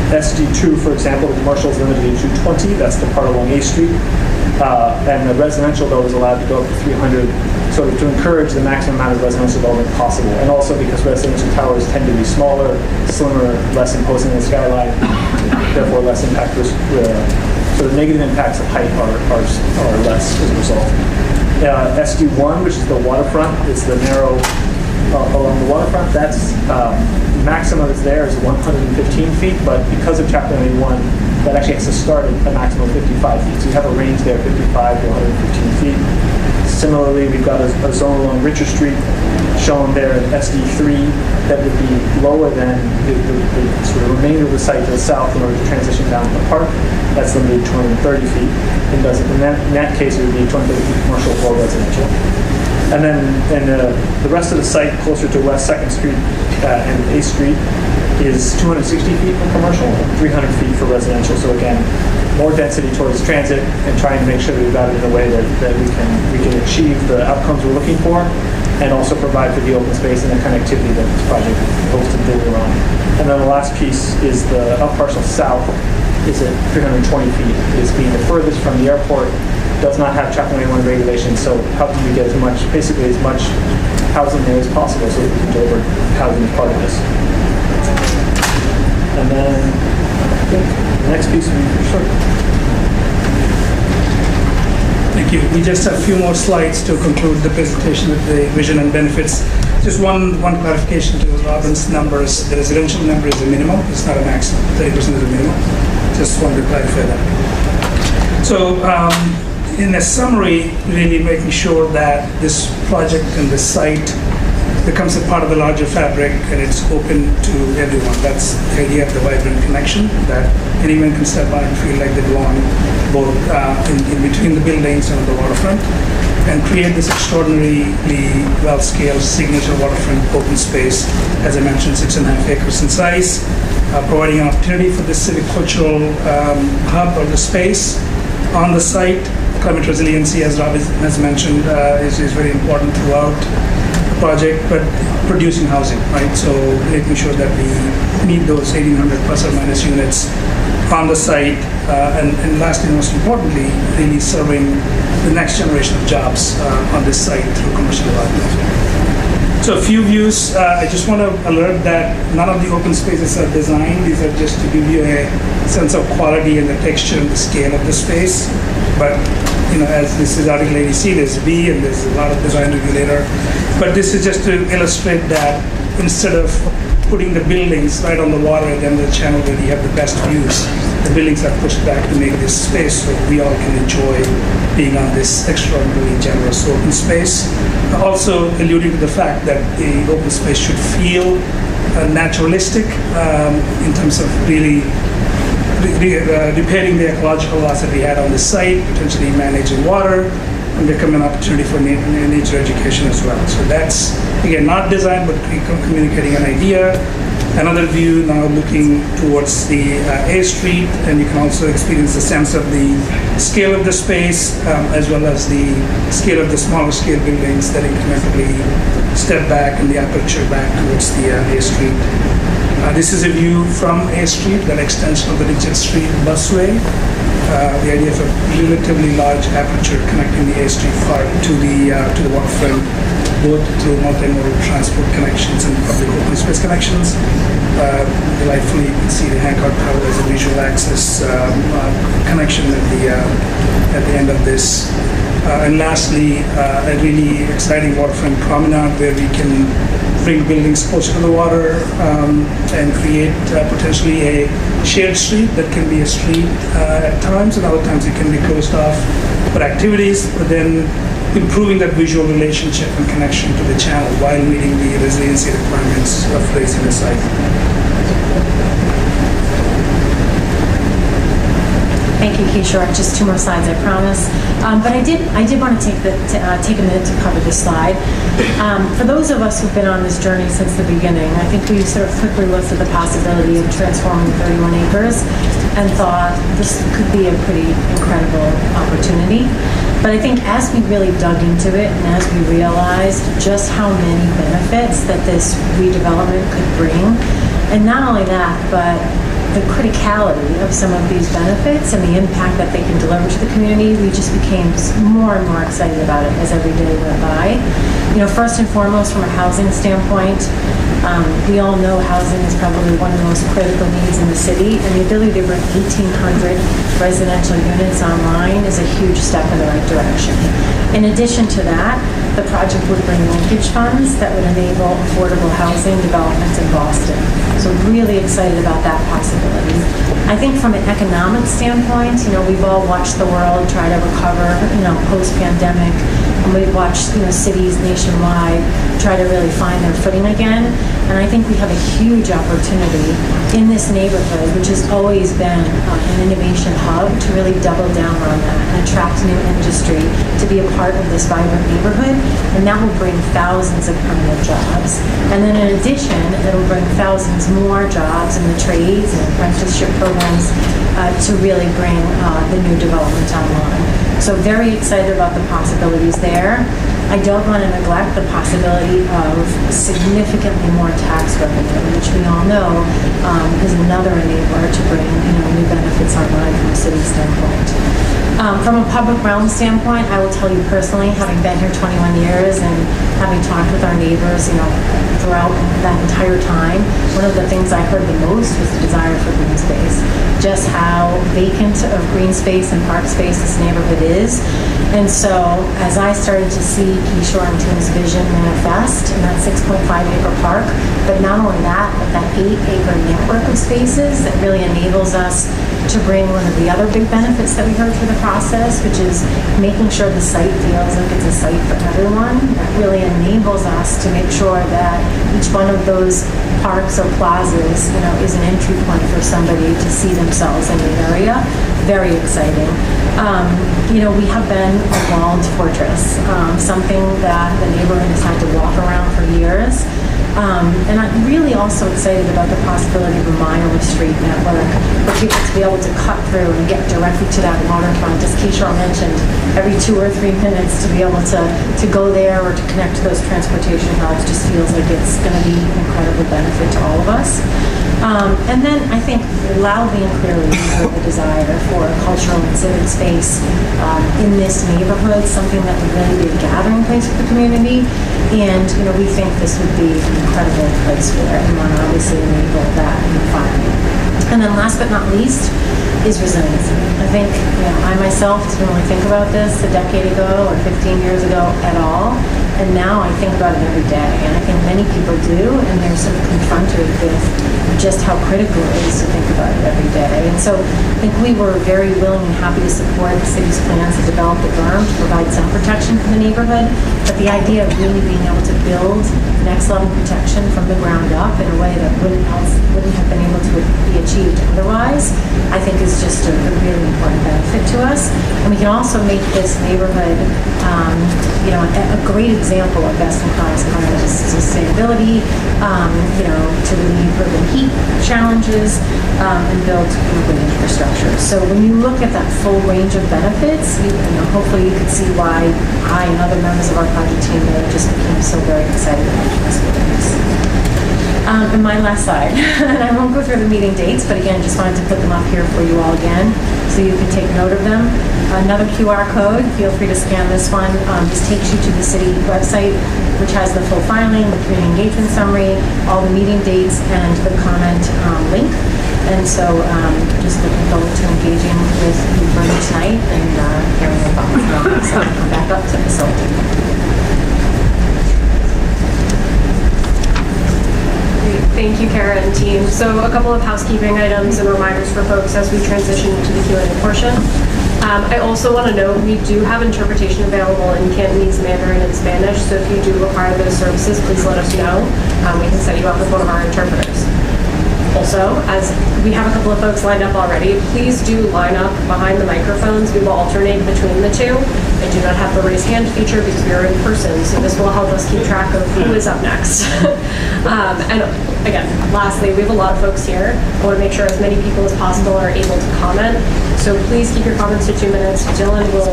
SD2, for example, the commercial is limited to 220. That's the part along A Street. And the residential, though, is allowed to go up to 300, sort of to encourage the maximum amount of residential development possible. And also because residential towers tend to be smaller, slimmer, less imposing than the skyline, therefore less impact. So the negative impacts of height are less as a result. SD1, which is the waterfront, is the narrow along the waterfront. That's maximum that's there is 115 feet, but because of Chapter 91, that actually has to start at a maximum of 55 feet. So you have a range there, 55 to 115 feet. Similarly, we've got a zone along Richard Street shown there in SD3 that would be lower than the sort of remainder of the site to the south in order to transition down to the park. That's limited to 230 feet. In that case, it would be 230 feet commercial or residential. And then the rest of the site closer to West 2nd Street and 8th Street is 260 feet for commercial, 300 feet for residential. So again, more density towards transit and trying to make sure that we've got it in a way that we can achieve the outcomes we're looking for and also provide for the open space and the connectivity that this project hopes to deliver on. And then the last piece is the up parcel south is at 320 feet. It's being the furthest from the airport, does not have Chapter 91 regulations, so how can we get basically as much housing there as possible so that we can deliver housing as part of this. And then I think the next piece will be pretty short. Thank you. We just have a few more slides to conclude the presentation with the vision and benefits. Just one clarification to Robin's numbers. The residential number is a minimum. It's not a maximum. 30% is a minimum. Just wanted to clarify that. So in a summary, really making sure that this project and the site becomes a part of the larger fabric and it's open to everyone. That's the idea of the vibrant connection, that anyone can step by and feel like they belong both in between the buildings and the waterfront, and create this extraordinarily well-scaled signature waterfront open space, as I mentioned, 6.5 acres in size, providing an opportunity for the civic cultural hub or the space on the site. Climate resiliency, as Rob has mentioned, is very important throughout project, but producing housing, right? So making sure that we meet those 1,800 plus or minus units on the site, and lastly, most importantly, really serving the next generation of jobs on this site through commercial development. So a few views. I just want to alert that none of the open spaces are designed. These are just to give you a sense of quality and the texture and the scale of the space. But as this is Article 80C, there's B, and there's a lot of design review later. But this is just to illustrate that instead of putting the buildings right on the water at the end of the channel where you have the best views, the buildings are pushed back to make this space so we all can enjoy being on this extraordinarily generous open space. Also alluding to the fact that the open space should feel naturalistic in terms of really repairing the ecological loss that we had on the site, potentially managing water, and become an opportunity for nature education as well. So that's, again, not design, but communicating an idea. Another view now looking towards the A Street, and you can also experience the sense of the scale of the space, as well as the scale of the smaller scale buildings that incrementally step back and the aperture back towards the A Street. This is a view from A Street, that extension of the Gillette Street busway. The idea of a relatively large aperture connecting the A Street part to the waterfront, both through multimodal transport connections and public open space connections. Delightfully, you can see the Hancock Tower as a visual access connection at the end of this. And lastly, a really exciting waterfront promenade where we can bring buildings closer to the water and create potentially a shared street that can be a street at times, and other times it can be closed off for activities, but then improving that visual relationship and connection to the channel while meeting the resiliency requirements of raising the site. Thank you, Kishore. Just two more slides, I promise. But I did want to take a minute to cover this slide. For those of us who've been on this journey since the beginning, I think we sort of quickly looked at the possibility of transforming 31 acres and thought this could be a pretty incredible opportunity. But I think as we really dug into it and as we realized just how many benefits that this redevelopment could bring, and not only that, but the criticality of some of these benefits and the impact that they can deliver to the community, we just became more and more excited about it as every day went by. First and foremost, from a housing standpoint, we all know housing is probably one of the most critical needs in the city, and the ability to bring 1,800 residential units online is a huge step in the right direction. In addition to that, the project would bring linkage funds that would enable affordable housing developments in Boston. So really excited about that possibility. I think from an economic standpoint, we've all watched the world try to recover, post-pandemic, And we've watched, cities nationwide try to really find their footing again. And I think we have a huge opportunity in this neighborhood, which has always been an innovation hub, to really double down on that and attract new industry to be a part of this vibrant neighborhood. And that will bring thousands of permanent jobs. And then in addition, it'll bring thousands more jobs in the trades and apprenticeship programs to really bring the new development online. So very excited about the possibilities there. I don't want to neglect the possibility of significantly more tax revenue, which we all know is another enabler to bring new benefits online from a city standpoint. From a public realm standpoint, I will tell you personally, having been here 21 years and having talked with our neighbors, throughout that entire time, one of the things I heard the most was the desire for green space. Just how vacant of green space and park space this neighborhood is. And so, as I started to see Key Shorington's vision manifest in that 6.5-acre park, but not only that, but that 8-acre network of spaces that really enables us to bring one of the other big benefits that we heard through the process, which is making sure the site feels like it's a site for everyone. That really enables us to make sure that each one of those parks or plazas, is an entry point for somebody to see themselves in the area. Very exciting. We have been a walled fortress, something that the neighborhood has had to walk around for years. And I'm really also excited about the possibility of a mile of street network for people to be able to cut through and get directly to that waterfront. As Kishore mentioned, every 2 or 3 minutes to be able to go there or to connect to those transportation hubs just feels like it's going to be an incredible benefit to all of us. And then I think loudly and clearly we heard the desire for a cultural and civic space in this neighborhood, something that would really be a gathering place for the community. And we think this would be an incredible place for it, and want to obviously enable that environment. And then last but not least is resiliency. I think I myself didn't really think about this a decade ago or 15 years ago at all. And now I think about it every day, and I think many people do, and they're sort of confronted with just how critical it is to think about it every day. And so I think we were very willing and happy to support the city's plans to develop the berm to provide some protection for the neighborhood, but the idea of really being able to build next level protection from the ground up in a way that wouldn't have been able to be achieved otherwise, I think is just a really important benefit to us. And we can also make this neighborhood a great example of best-in-class climate sustainability, to relieve urban heat challenges, and build urban infrastructure. So when you look at that full range of benefits, hopefully you can see why I and other members of our project team really just became so very excited about this. And my last slide, and I won't go through the meeting dates, but again, just wanted to put them up here for you all again, so you can take note of them. Another QR code, feel free to scan this one. This takes you to the city website, which has the full filing, the community engagement summary, all the meeting dates, and the comment link. And so just looking forward to engaging with you further tonight and hearing your thoughts. So I'll come back up to facilitate. Thank you, Kara and team. So a couple of housekeeping items and reminders for folks as we transition to the Q&A portion. I also want to note we do have interpretation available in Cantonese, Mandarin, and Spanish, so if you do require those services, please let us know. We can set you up with one of our interpreters. Also, as we have a couple of folks lined up already, please do line up behind the microphones. We will alternate between the two. I do not have the raise hand feature because we are in person, so this will help us keep track of who is up next. And again, lastly, we have a lot of folks here. I want to make sure as many people as possible are able to comment. So please keep your comments to 2 minutes. Dylan will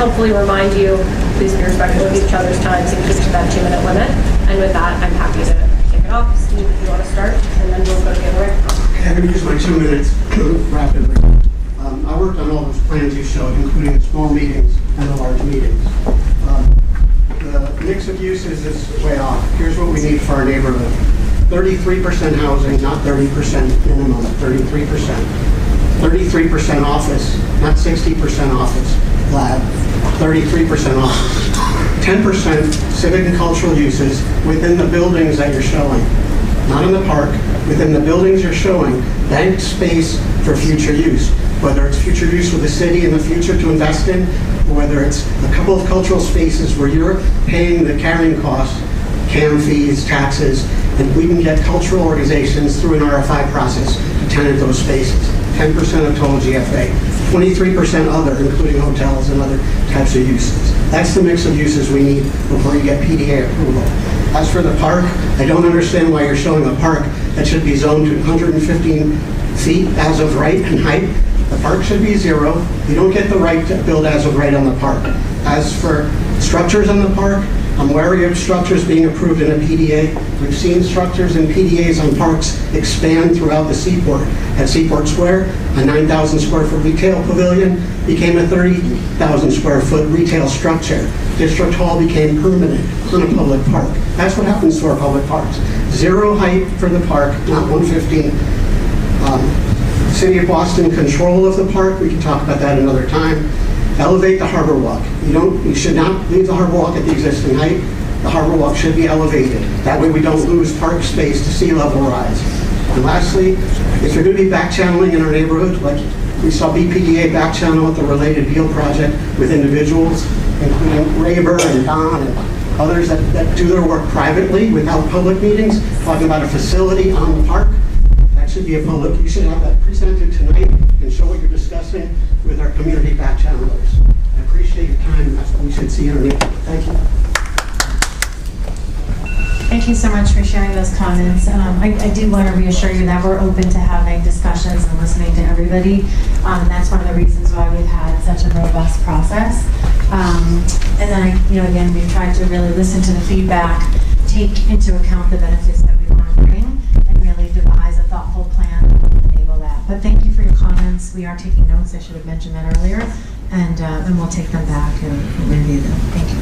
helpfully remind you, please be respectful of each other's time so keep to that 2-minute limit. And with that, I'm happy to kick it off. Steve, if you want to start, and then we'll go the other way. I'm going to use my 2 minutes rapidly. I worked on all those plans you showed, including the small meetings and the large meetings. The mix of uses is way off. Here's what we need for our neighborhood. 33% housing, not 30% minimum, 33%. 33% office, not 60% office, lab, 33% office. 10% civic and cultural uses within the buildings that you're showing. Not in the park, within the buildings you're showing, banked space for future use. whether it's future use for the city in the future to invest in, or whether it's a couple of cultural spaces where you're paying the carrying costs, CAM fees, taxes, and we can get cultural organizations through an RFI process to tenant those spaces. 10% of total GFA, 23% other, including hotels and other types of uses. That's the mix of uses we need before you get PDA approval. As for the park, I don't understand why you're showing a park that should be zoned to 115 feet as of right in height. The park should be 0. You don't get the right to build as of right on the park. As for structures on the park, I'm wary of structures being approved in a PDA. We've seen structures in PDAs on parks expand throughout the Seaport. At Seaport Square, a 9,000 square foot retail pavilion became a 30,000 square foot retail structure. District Hall became permanent in a public park. That's what happens to our public parks. 0 height for the park, not 115. City of Boston control of the park, we can talk about that another time. Elevate the Harbor Walk. You should not leave the Harbor Walk at the existing height. The Harbor Walk should be elevated. That way we don't lose park space to sea level rise. And lastly, if you're going to be back channeling in our neighborhood, like we saw BPDA back channel with the related Beal project with individuals, including Rayber and Don and others that do their work privately without public meetings, talking about a facility on the park. That should be a public, you should have that presented tonight and show what you're discussing with our community back channelers. I appreciate your time. That's what we should see in our neighborhood. Thank you. Thank you so much for sharing those comments. I do want to reassure you that we're open to having discussions and listening to everybody. That's one of the reasons why we've had such a robust process. And then, again, we've tried to really listen to the feedback, take into account the benefits that we want to bring, and really devise a thoughtful plan to enable that. But thank you for your comments. We are taking notes. I should have mentioned that earlier. And we'll take them back and review them. Thank you.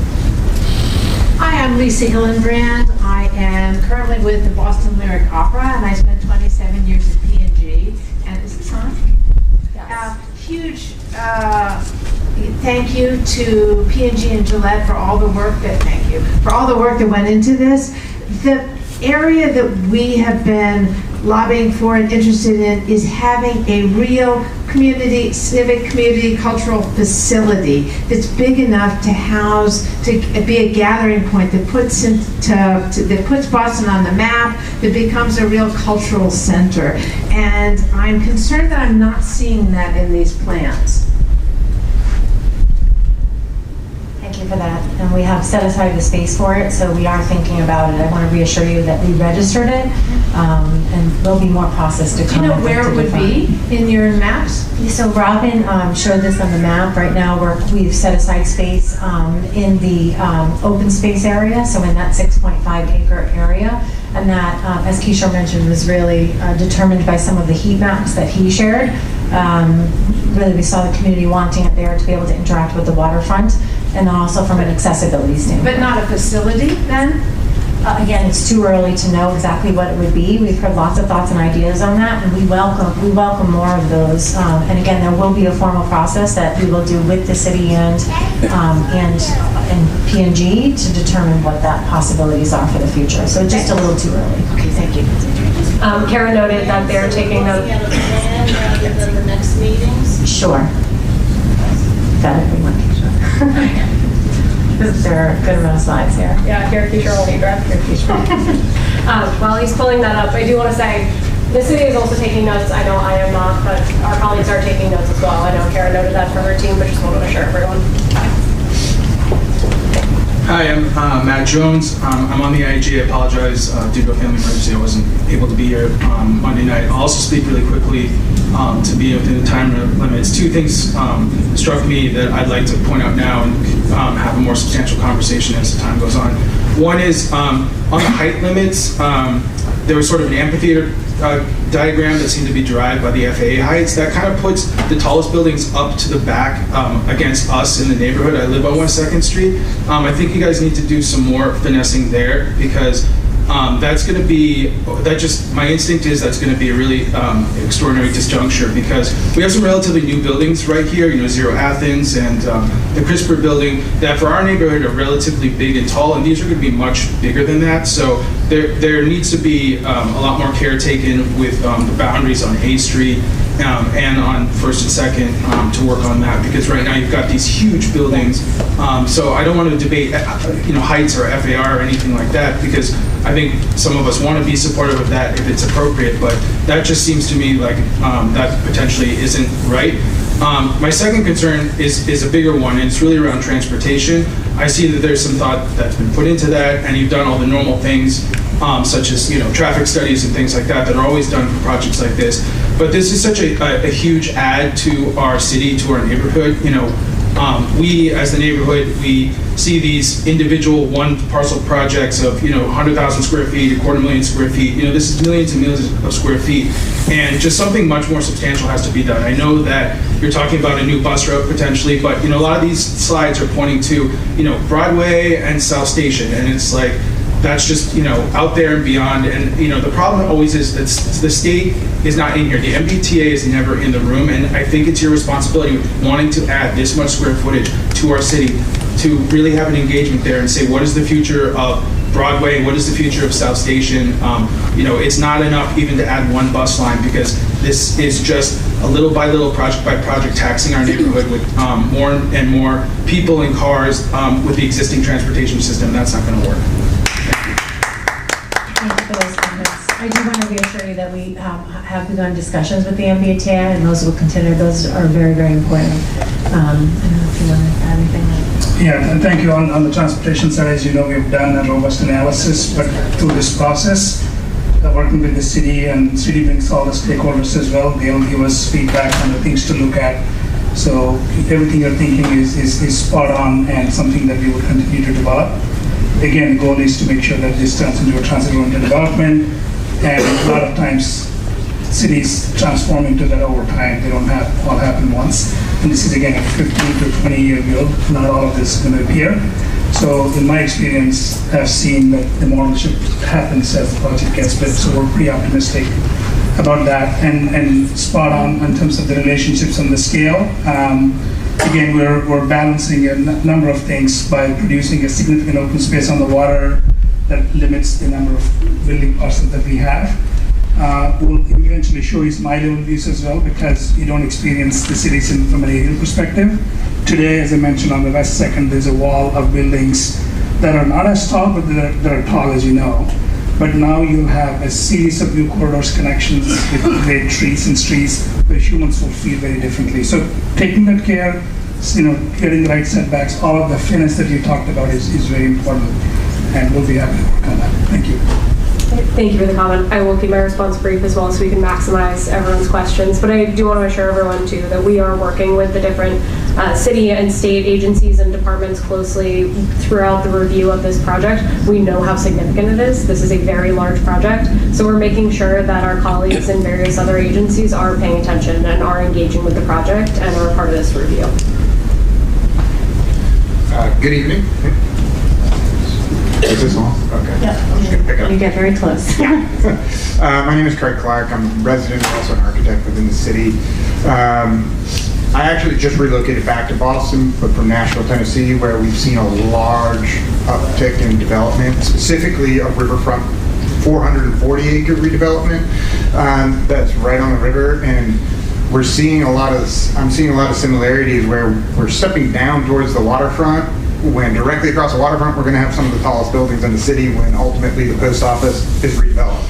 Hi, I'm Lisa Hillenbrand. I am currently with the Boston Lyric Opera, and I spent 27 years at P&G. And is this on? Yes. Huge thank you to P&G and Gillette for all the work that went into this. The area that we have been lobbying for and interested in is having a real community, civic community, cultural facility that's big enough to house, to be a gathering point that puts Boston on the map, that becomes a real cultural center. And I'm concerned that I'm not seeing that in these plans. Thank you for that. And we have set aside the space for it, so we are thinking about it. I want to reassure you that we registered it, and there'll be more process to come. Do you know where it would be in your maps? So Robin showed this on the map. Right now we've set aside space in the open space area, so in that 6.5 acre area. And that, as Kishore mentioned, was really determined by some of the heat maps that he shared. Really, we saw the community wanting it there to be able to interact with the waterfront, and also from an accessibility standpoint. But not a facility, then? Again, it's too early to know exactly what it would be. We've heard lots of thoughts and ideas on that, and we welcome more of those. And again, there will be a formal process that we will do with the city and P&G to determine what that possibilities are for the future. So it's just a little too early. Okay, thank you. Kara noted that they're taking note. The next meetings? Sure. Got it. We want to there are a good amount of slides here. Yeah, Kara Kishore will be direct. While he's pulling that up, I do want to say the city is also taking notes. I know I am not, but our colleagues are taking notes as well. I know Kara noted that for her team, but just wanted to share everyone. Hi, I'm Matt Jones. I'm on the IAG. I apologize due to a family emergency. I wasn't able to be here Monday night. I'll also speak really quickly to be within the time limits. Two things struck me that I'd like to point out now and have a more substantial conversation as the time goes on. One is on the height limits. There was sort of an amphitheater diagram that seemed to be derived by the FAA heights. That kind of puts the tallest buildings up to the back against us in the neighborhood. I live on West 2nd Street. I think you guys need to do some more finessing there, because that's going to be, my instinct is that's going to be a really extraordinary disjuncture, because we have some relatively new buildings right here, Zero Athens and the CRISPR building, that for our neighborhood are relatively big and tall, and these are going to be much bigger than that. So there needs to be a lot more care taken with the boundaries on A Street and on first and second to work on that, because right now you've got these huge buildings. So I don't want to debate heights or FAR or anything like that, because I think some of us want to be supportive of that if it's appropriate, but that just seems to me like that potentially isn't right. My second concern is a bigger one, and it's really around transportation. I see that there's some thought that's been put into that, and you've done all the normal things, such as traffic studies and things like that are always done for projects like this. But this is such a huge add to our city, to our neighborhood. We as the neighborhood, we see these individual one parcel projects of 100,000 square feet, 250,000 square feet. This is millions and millions of square feet, and just something much more substantial has to be done. I know that you're talking about a new bus route potentially, but a lot of these slides are pointing to Broadway and South Station, and it's like that's just out there and beyond. And the problem always is that the state is not in here. The MBTA is never in the room, and I think it's your responsibility, wanting to add this much square footage to our city, to really have an engagement there and say, what is the future of Broadway? What is the future of South Station? It's not enough even to add one bus line, because this is just a little by little, project by project, taxing our neighborhood with more and more people and cars with the existing transportation system. That's not going to work. Thank you for those comments. I do want to reassure you that we have begun discussions with the MBTA, and those will continue. Those are very, very important. I don't know if you want to add anything. Yeah, and thank you. On the transportation side, as you know, we've done a robust analysis, but through this process, working with the city, and city brings all the stakeholders as well. They'll give us feedback on the things to look at. So everything you're thinking is spot on, and something that we will continue to develop. Again, the goal is to make sure that this turns into a transit-oriented development, and a lot of times cities transform into that over time. They don't all happen once. And this is again a 15 to 20-year build. Not all of this is going to appear. So in my experience, I've seen that the model shift happens as the project gets built. So we're pretty optimistic about that, and spot on in terms of the relationships and the scale. Again, we're balancing a number of things by producing a significant open space on the water that limits the number of building parcels that we have. We'll eventually show you some eye-level views as well, because you don't experience the cities from an aerial perspective. Today, as I mentioned, on the west second, there's a wall of buildings that are not as tall, but that are tall, as you know. But now you'll have a series of new corridors, connections with great trees and streets where humans will feel very differently. So taking that care, getting the right setbacks, all of the finesse that you talked about is very important, and we'll be happy to work on that. Thank you. Thank you for the comment. I will keep my response brief as well, so we can maximize everyone's questions. But I do want to assure everyone too that we are working with the different city and state agencies and departments closely throughout the review of this project. We know how significant it is. This is a very large project, so we're making sure that our colleagues in various other agencies are paying attention and are engaging with the project and are part of this review. Good evening. Is this on? Okay. Yeah. I'm just going to pick up. You get very close. My name is Craig Clark. I'm a resident, also an architect within the city. I actually just relocated back to Boston, but from Nashville, Tennessee, where we've seen a large uptick in development, specifically a riverfront 440-acre redevelopment that's right on the river, and we're seeing I'm seeing a lot of similarities where we're stepping down towards the waterfront, when directly across the waterfront we're going to have some of the tallest buildings in the city, when ultimately the post office is redeveloped.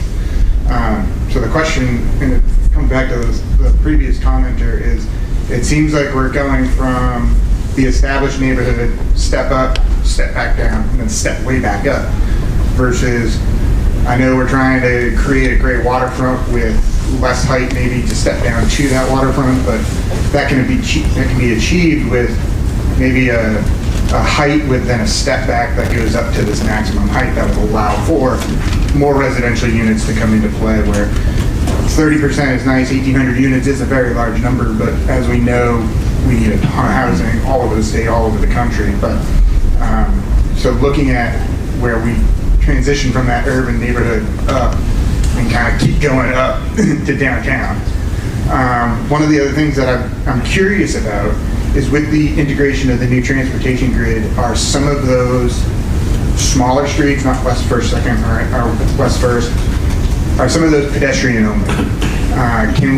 So the question, and it comes back to the previous commenter, is it seems like we're going from the established neighborhood, step up, step back down, and then step way back up, versus I know we're trying to create a great waterfront with less height maybe to step down to that waterfront, but that can be achieved with maybe a height with then a step back that goes up to this maximum height that will allow for more residential units to come into play, where 30% is nice, 1,800 units is a very large number, but as we know, we need a ton of housing all over the state, all over the country. But so looking at where we transition from that urban neighborhood up and kind of keep going up to downtown. One of the other things that I'm curious about is with the integration of the new transportation grid, are some of those smaller streets, not West First, Second, or West First, are some of those pedestrian only? Can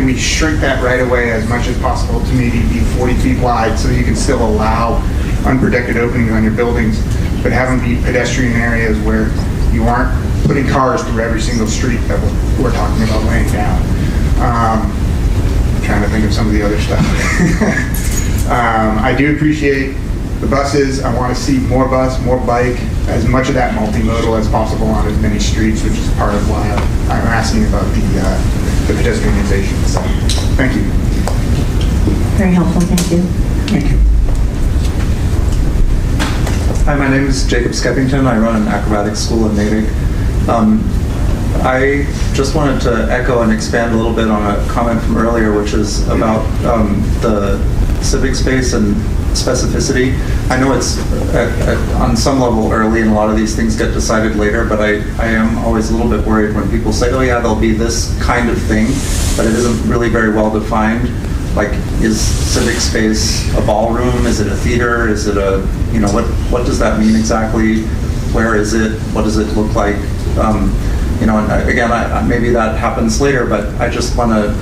we shrink that right away as much as possible to maybe be 40 feet wide so you can still allow unprotected openings on your buildings, but have them be pedestrian areas where you aren't putting cars through every single street that we're talking about laying down. I'm trying to think of some of the other stuff. I do appreciate the buses. I want to see more bus, more bike, as much of that multimodal as possible on as many streets, which is part of why I'm asking about the pedestrianization. So, thank you. Very helpful, thank you. Thank you. Hi, my name is Jacob Skeffington. I run an acrobatics school in Natick. I just wanted to echo and expand a little bit on a comment from earlier, which is about the civic space and specificity. I know it's on some level early and a lot of these things get decided later, but I am always a little bit worried when people say, oh yeah, there'll be this kind of thing, but it isn't really very well defined. Like, is civic space a ballroom? Is it a theater? Is it a, you know, what does that mean exactly? Where is it? What does it look like? You know, and again, maybe that happens later, but I just want to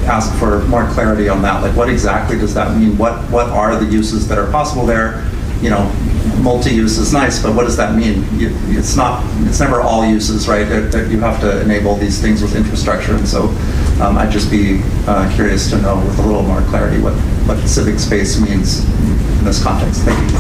ask for more clarity on that. Like, what exactly does that mean? What are the uses that are possible there? You know, multi-use is nice, but what does that mean? It's never all uses, right? That you have to enable these things with infrastructure, and so I'd just be curious to know with a little more clarity what civic space means in this context. Thank you.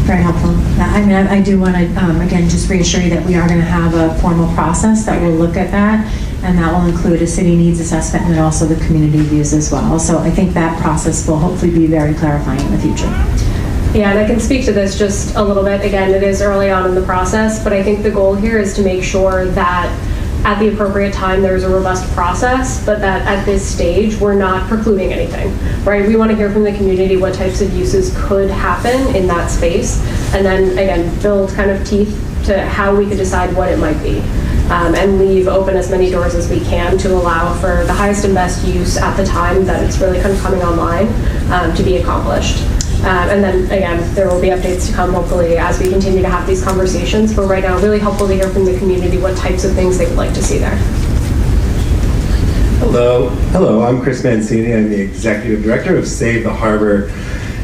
Very helpful. I mean, I do want to, again, just reassure you that we are going to have a formal process that will look at that, and that will include a city needs assessment and then also the community views as well. So I think that process will hopefully be very clarifying in the future. Yeah, and I can speak to this just a little bit. Again, it is early on in the process, but I think the goal here is to make sure that at the appropriate time there's a robust process, but that at this stage we're not precluding anything, right? We want to hear from the community what types of uses could happen in that space, and then again build kind of teeth to how we could decide what it might be, and leave open as many doors as we can to allow for the highest and best use at the time that it's really kind of coming online to be accomplished. And then again, there will be updates to come hopefully as we continue to have these conversations, but right now really helpful to hear from the community what types of things they would like to see there. Hello, I'm Chris Mancini. I'm the Executive Director of Save the Harbor,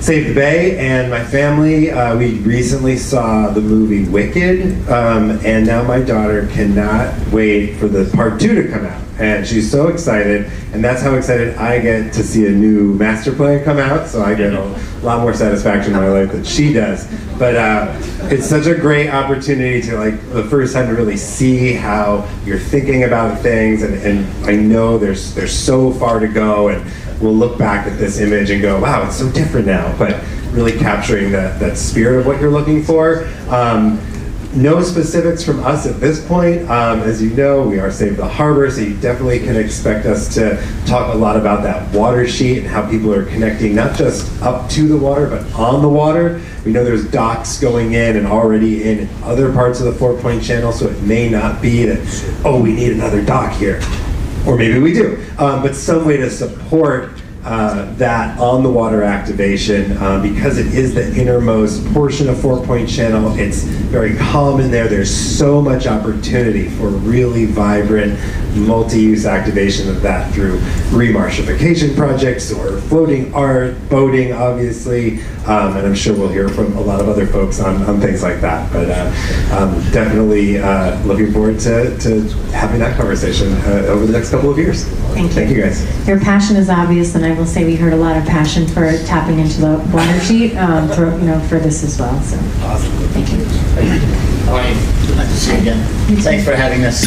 Save the Bay, and my family, we recently saw the movie Wicked, and now my daughter cannot wait for the part 2 to come out. And she's so excited, and that's how excited I get to see a new master plan come out, so I get a lot more satisfaction in my life than she does. But it's such a great opportunity to, like, the first time to really see how you're thinking about things, and I know there's so far to go, and we'll look back at this image and go, wow, it's so different now, but really capturing that spirit of what you're looking for. No specifics from us at this point. As you know, we are Save the Harbor, so you definitely can expect us to talk a lot about that water sheet and how people are connecting not just up to the water, but on the water. We know there's docks going in and already in other parts of the 4-point channel, so it may not be that, oh, we need another dock here. Or maybe we do, but some way to support that on the water activation, because it is the innermost portion of 4-point channel. It's very calm in there. There's so much opportunity for really vibrant multi-use activation of that through remarshification projects or floating art, boating, obviously, and I'm sure we'll hear from a lot of other folks on things like that. But definitely looking forward to having that conversation over the next couple of years. Thank you. Thank you, guys. Your passion is obvious, and I will say we heard a lot of passion for tapping into the water sheet for this as well. So, Awesome. Thank you. Hi, nice to see you again. Thanks for having us.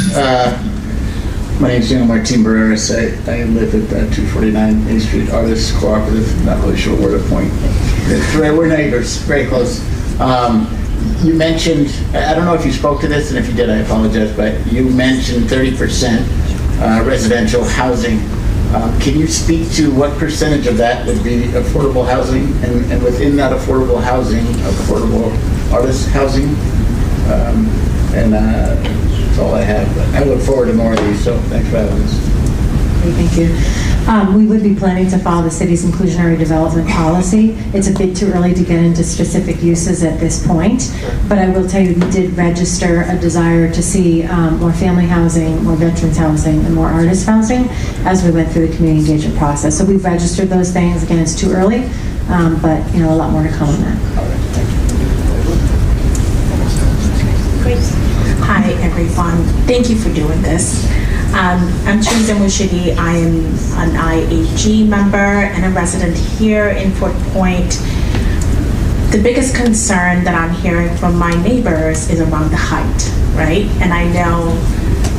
My name is Daniel Martin Barreras. I live at 249 A Street Artists Cooperative. Not really sure where to point. We're neighbors, very close. You mentioned, I don't know if you spoke to this, and if you did, I apologize, but you mentioned 30% residential housing. Can you speak to what percentage of that would be affordable housing, and within that affordable housing, affordable artist housing? That's all I have. But I look forward to more of these, so thanks for having us. Thank you. We would be planning to follow the city's inclusionary development policy. It's a bit too early to get into specific uses at this point, but I will tell you we did register a desire to see more family housing, more veterans housing, and more artist housing as we went through the community engagement process. So we've registered those things. Again, it's too early, but a lot more to come on that. Great. Hi, everyone. Thank you for doing this. I'm Teresa Mushidi. I am an IAG member and a resident here in Fort Point. The biggest concern that I'm hearing from my neighbors is around the height, right? And I know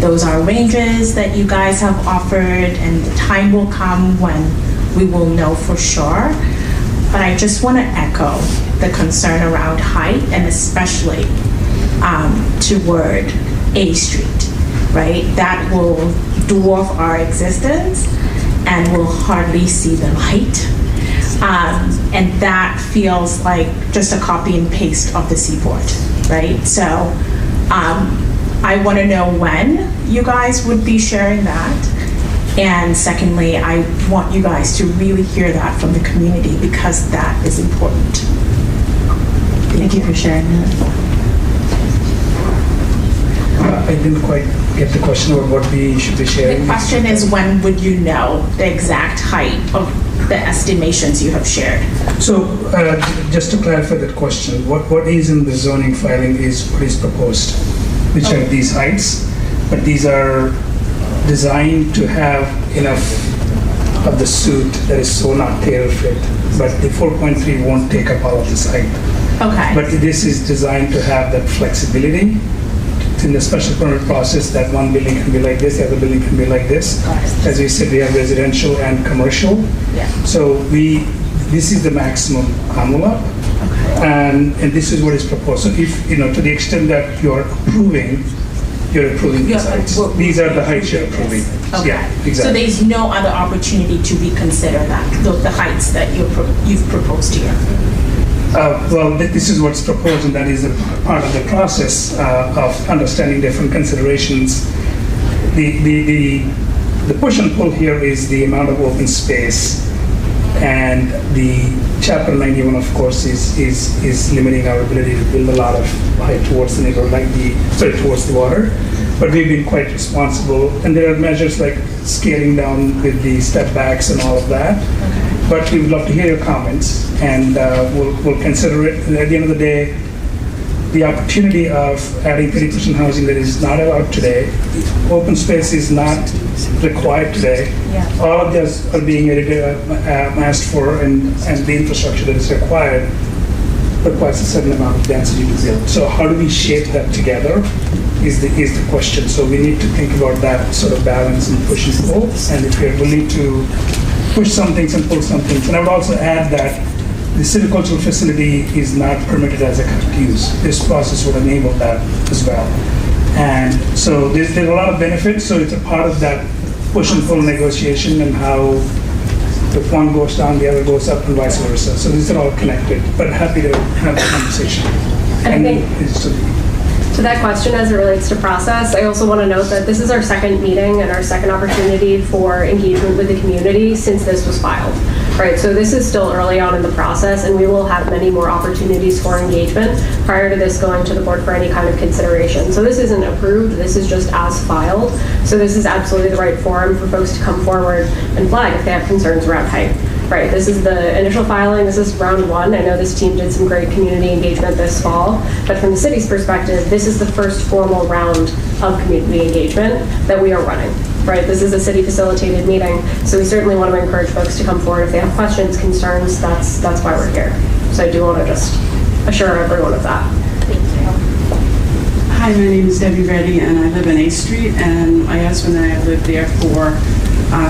those are ranges that you guys have offered, and the time will come when we will know for sure. But I just want to echo the concern around height, and especially toward A Street. Right? That will dwarf our existence and we'll hardly see the light. And that feels like just a copy and paste of the seaport, right? So I want to know when you guys would be sharing that. And secondly, I want you guys to really hear that from the community because that is important. Thank you for sharing that. I didn't quite get the question about what we should be sharing. The question is, when would you know the exact height of the estimations you have shared? So just to clarify that question, what is in the zoning filing is what is proposed, which are these heights, but these are designed to have enough of the suit that is so not tailor fit, but the 4.3 won't take up all of this height. Okay. But this is designed to have that flexibility in the special permit process, that one building can be like this, the other building can be like this. As we said, we have residential and commercial. Yeah. So this is the maximum envelope, and this is what is proposed. So if, to the extent that you're approving these heights. These are the heights you're approving. Okay. Yeah, exactly. So there's no other opportunity to reconsider that, the heights that you've proposed here? Well, this is what's proposed, and that is a part of the process of understanding different considerations. The push and pull here is the amount of open space, and the Chapter 91, of course, is limiting our ability to build a lot of height towards the neighborhood, towards the water. But we've been quite responsible, and there are measures like scaling down with the step backs and all of that. But we would love to hear your comments, and we'll consider it. And at the end of the day, the opportunity of adding 30% housing that is not allowed today, open space is not required today. Yeah. All of those are being asked for, and the infrastructure that is required requires a certain amount of density to build. So how do we shape that together is the question. So we need to think about that sort of balance and push and pull, and if we're willing to push some things and pull some things. And I would also add that the silvicultural facility is not permitted as a cut use. This process would enable that as well. And so there's a lot of benefits, so it's a part of that push and pull negotiation, and how if one goes down, the other goes up, and vice versa. So these are all connected, but happy to have the conversation. And I think to that question as it relates to process, I also want to note that this is our second meeting and our second opportunity for engagement with the community since this was filed. Right, so this is still early on in the process, and we will have many more opportunities for engagement prior to this going to the board for any kind of consideration. So this isn't approved, this is just as filed. So this is absolutely the right forum for folks to come forward and flag if they have concerns around height. Right, this is the initial filing, this is round one. I know this team did some great community engagement this fall, but from the city's perspective, this is the first formal round of community engagement that we are running. Right, this is a city facilitated meeting, so we certainly want to encourage folks to come forward if they have questions, concerns. That's why we're here. So I do want to just assure everyone of that. Thank you. Hi, my name is Debbie Reddy, and I live in 8th Street, and my husband and I have lived there for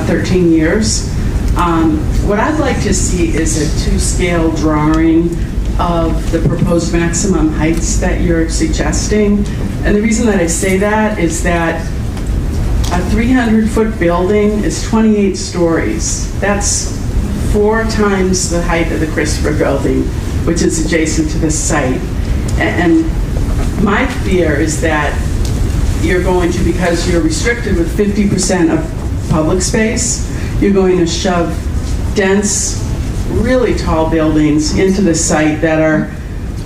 13 years. What I'd like to see is a two-scale drawing of the proposed maximum heights that you're suggesting. And the reason that I say that is that a 300-foot building is 28 stories. That's 4 times the height of the Christopher building, which is adjacent to this site. And my fear is that you're going to, because you're restricted with 50% of public space, you're going to shove dense, really tall buildings into the site that are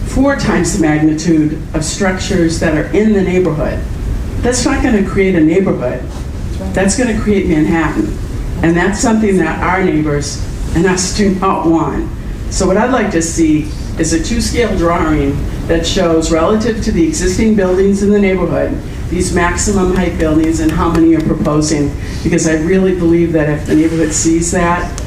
4 times the magnitude of structures that are in the neighborhood. That's not going to create a neighborhood. That's going to create Manhattan. And that's something that our neighbors and us do not want. So what I'd like to see is a 2-scale drawing that shows, relative to the existing buildings in the neighborhood, these maximum height buildings and how many you're proposing. Because I really believe that if the neighborhood sees that,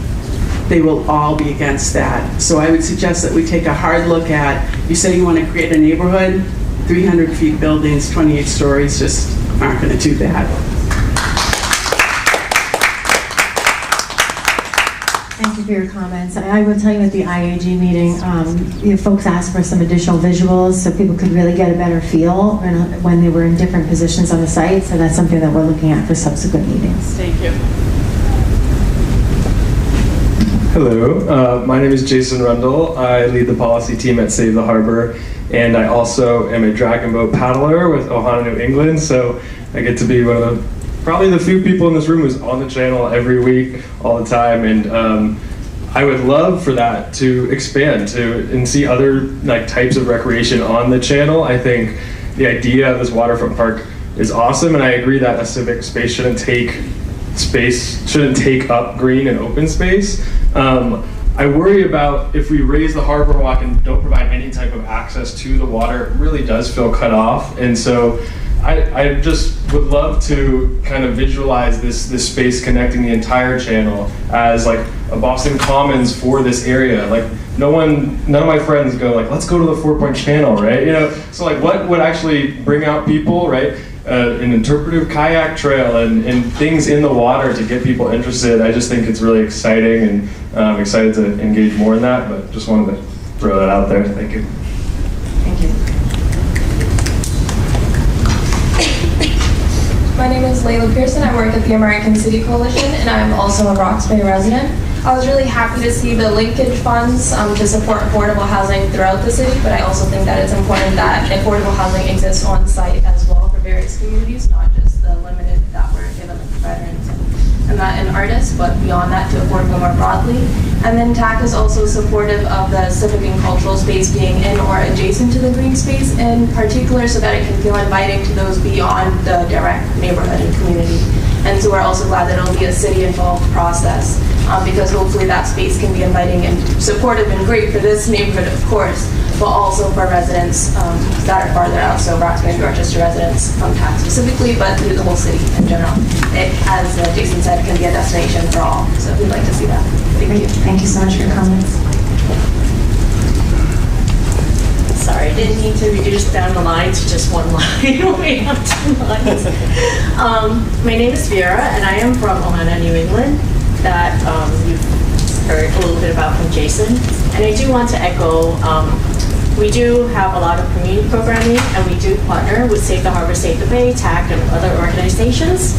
they will all be against that. So I would suggest that we take a hard look at, you say you want to create a neighborhood, 300 feet buildings, 28 stories just aren't going to do that. Thank you for your comments. I will tell you at the IAG meeting, folks asked for some additional visuals so people could really get a better feel when they were in different positions on the site. So that's something that we're looking at for subsequent meetings. Thank you. Hello, my name is Jason Rundle. I lead the policy team at Save the Harbor, and I also am a dragon boat paddler with Ohana, New England, so I get to be one of probably the few people in this room who's on the channel every week, all the time, and I would love for that to expand and see other types of recreation on the channel. I think the idea of this waterfront park is awesome, and I agree that a civic space shouldn't take up green and open space. I worry about if we raise the harbor walk and don't provide any type of access to the water, it really does feel cut off. And so I just would love to kind of visualize this space connecting the entire channel as like a Boston Commons for this area. Like none of my friends go like, let's go to the 4-point channel, right? So like what would actually bring out people, right? An interpretive kayak trail and things in the water to get people interested. I just think it's really exciting, and I'm excited to engage more in that, but just wanted to throw that out there. Thank you. Thank you. My name is Layla Pearson. I work at the American City Coalition, and I'm also a Rox Bay resident. I was really happy to see the linkage funds to support affordable housing throughout the city, but I also think that it's important that affordable housing exists on site as well for various communities, not just the limited that we're given like veterans and artists, but beyond that to affordable more broadly. And then TAC is also supportive of the civic and cultural space being in or adjacent to the green space in particular, so that it can feel inviting to those beyond the direct neighborhood and community. And so we're also glad that it'll be a city-involved process, because hopefully that space can be inviting and supportive and great for this neighborhood, of course, but also for residents that are farther out, so Roxbury and Dorchester residents, TAC specifically, but through the whole city in general. It, as Jason said, can be a destination for all, so we'd like to see that. Thank you. Thank you so much for your comments. Sorry, I didn't mean to reduce down the line to just one line. We have 2 lines. My name is Vera, and I am from Ohana, New England, that you've heard a little bit about from Jason. And I do want to echo, we do have a lot of community programming, and we do partner with Save the Harbor, Save the Bay, TAC, and other organizations.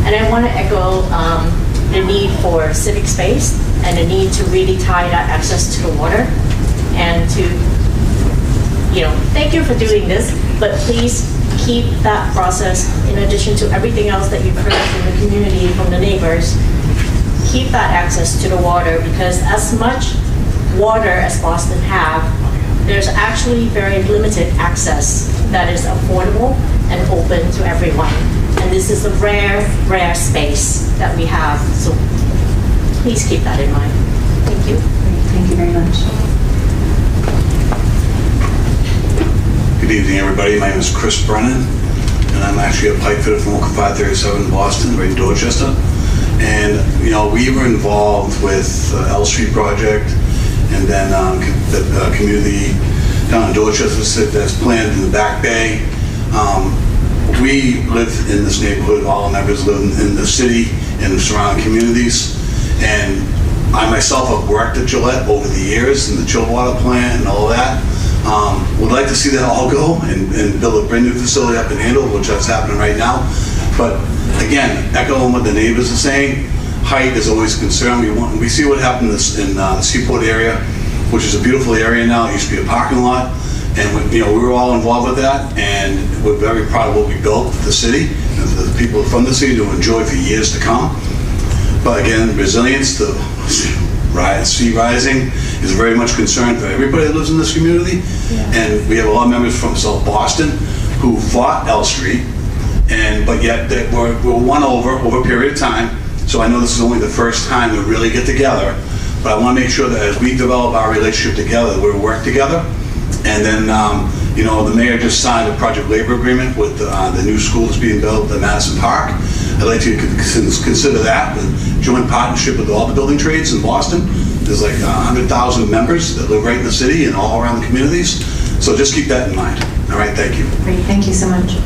And I want to echo the need for civic space and the need to really tie that access to the water, and to, thank you for doing this, but please keep that process, in addition to everything else that you've heard from the community, from the neighbors, keep that access to the water, because as much water as Boston have, there's actually very limited access that is affordable and open to everyone. And this is a rare, rare space that we have, so please keep that in mind. Thank you. Thank you very much. Good evening, everybody. My name is Chris Brennan, and I'm actually a pipe fitter from Local 537 in Boston, right in Dorchester. And, we were involved with L Street project, and then the community down in Dorchester that's planned in the Back Bay. We live in this neighborhood, all our members live in the city and the surrounding communities. And I myself have worked at Gillette over the years in the chilled water plant and all that. Would like to see that all go and build a brand new facility up in Andover, which is happening right now. But again, echoing what the neighbors are saying, height is always a concern. We see what happened in the Seaport area, which is a beautiful area now. It used to be a parking lot, and we were all involved with that, and we're very proud of what we built for the city and for the people from the city to enjoy for years to come. But again, resilience, the sea rising is very much concerned for everybody that lives in this community. And we have a lot of members from South Boston who fought L Street, but yet they were won over a period of time. So I know this is only the first time we really get together, but I want to make sure that as we develop our relationship together, we work together. And then, the mayor just signed a project labor agreement with the new school that's being built at Madison Park. I'd like to consider that a joint partnership with all the building trades in Boston. There's like 100,000 members that live right in the city and all around the communities. So just keep that in mind. All right, thank you. Great, thank you so much.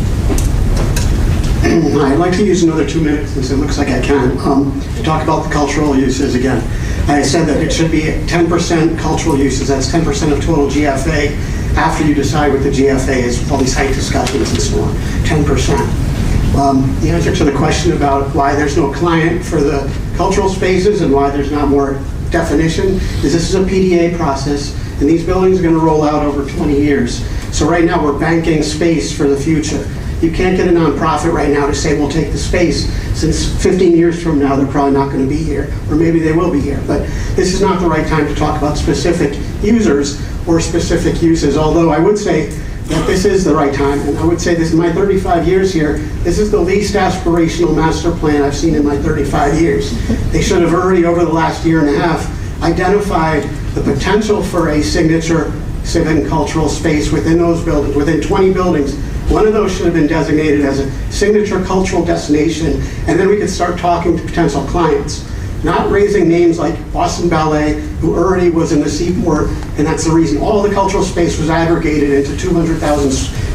I'd like to use another 2 minutes, since it looks like I can, to talk about the cultural uses again. I said that it should be 10% cultural uses, that's 10% of total GFA, after you decide what the GFA is, with all these height discussions and so on, 10%. The answer to the question about why there's no client for the cultural spaces and why there's not more definition is this is a PDA process, and these buildings are going to roll out over 20 years. So right now we're banking space for the future. You can't get a nonprofit right now to say we'll take the space, since 15 years from now they're probably not going to be here, or maybe they will be here. But this is not the right time to talk about specific users or specific uses, although I would say that this is the right time. And I would say this, in my 35 years here, this is the least aspirational master plan I've seen in my 35 years. They should have already, over the last year and a half, identified the potential for a signature civic and cultural space within those buildings, within 20 buildings. One of those should have been designated as a signature cultural destination, and then we could start talking to potential clients. Not raising names like Boston Ballet, who already was in the Seaport, and that's the reason all the cultural space was aggregated into 200,000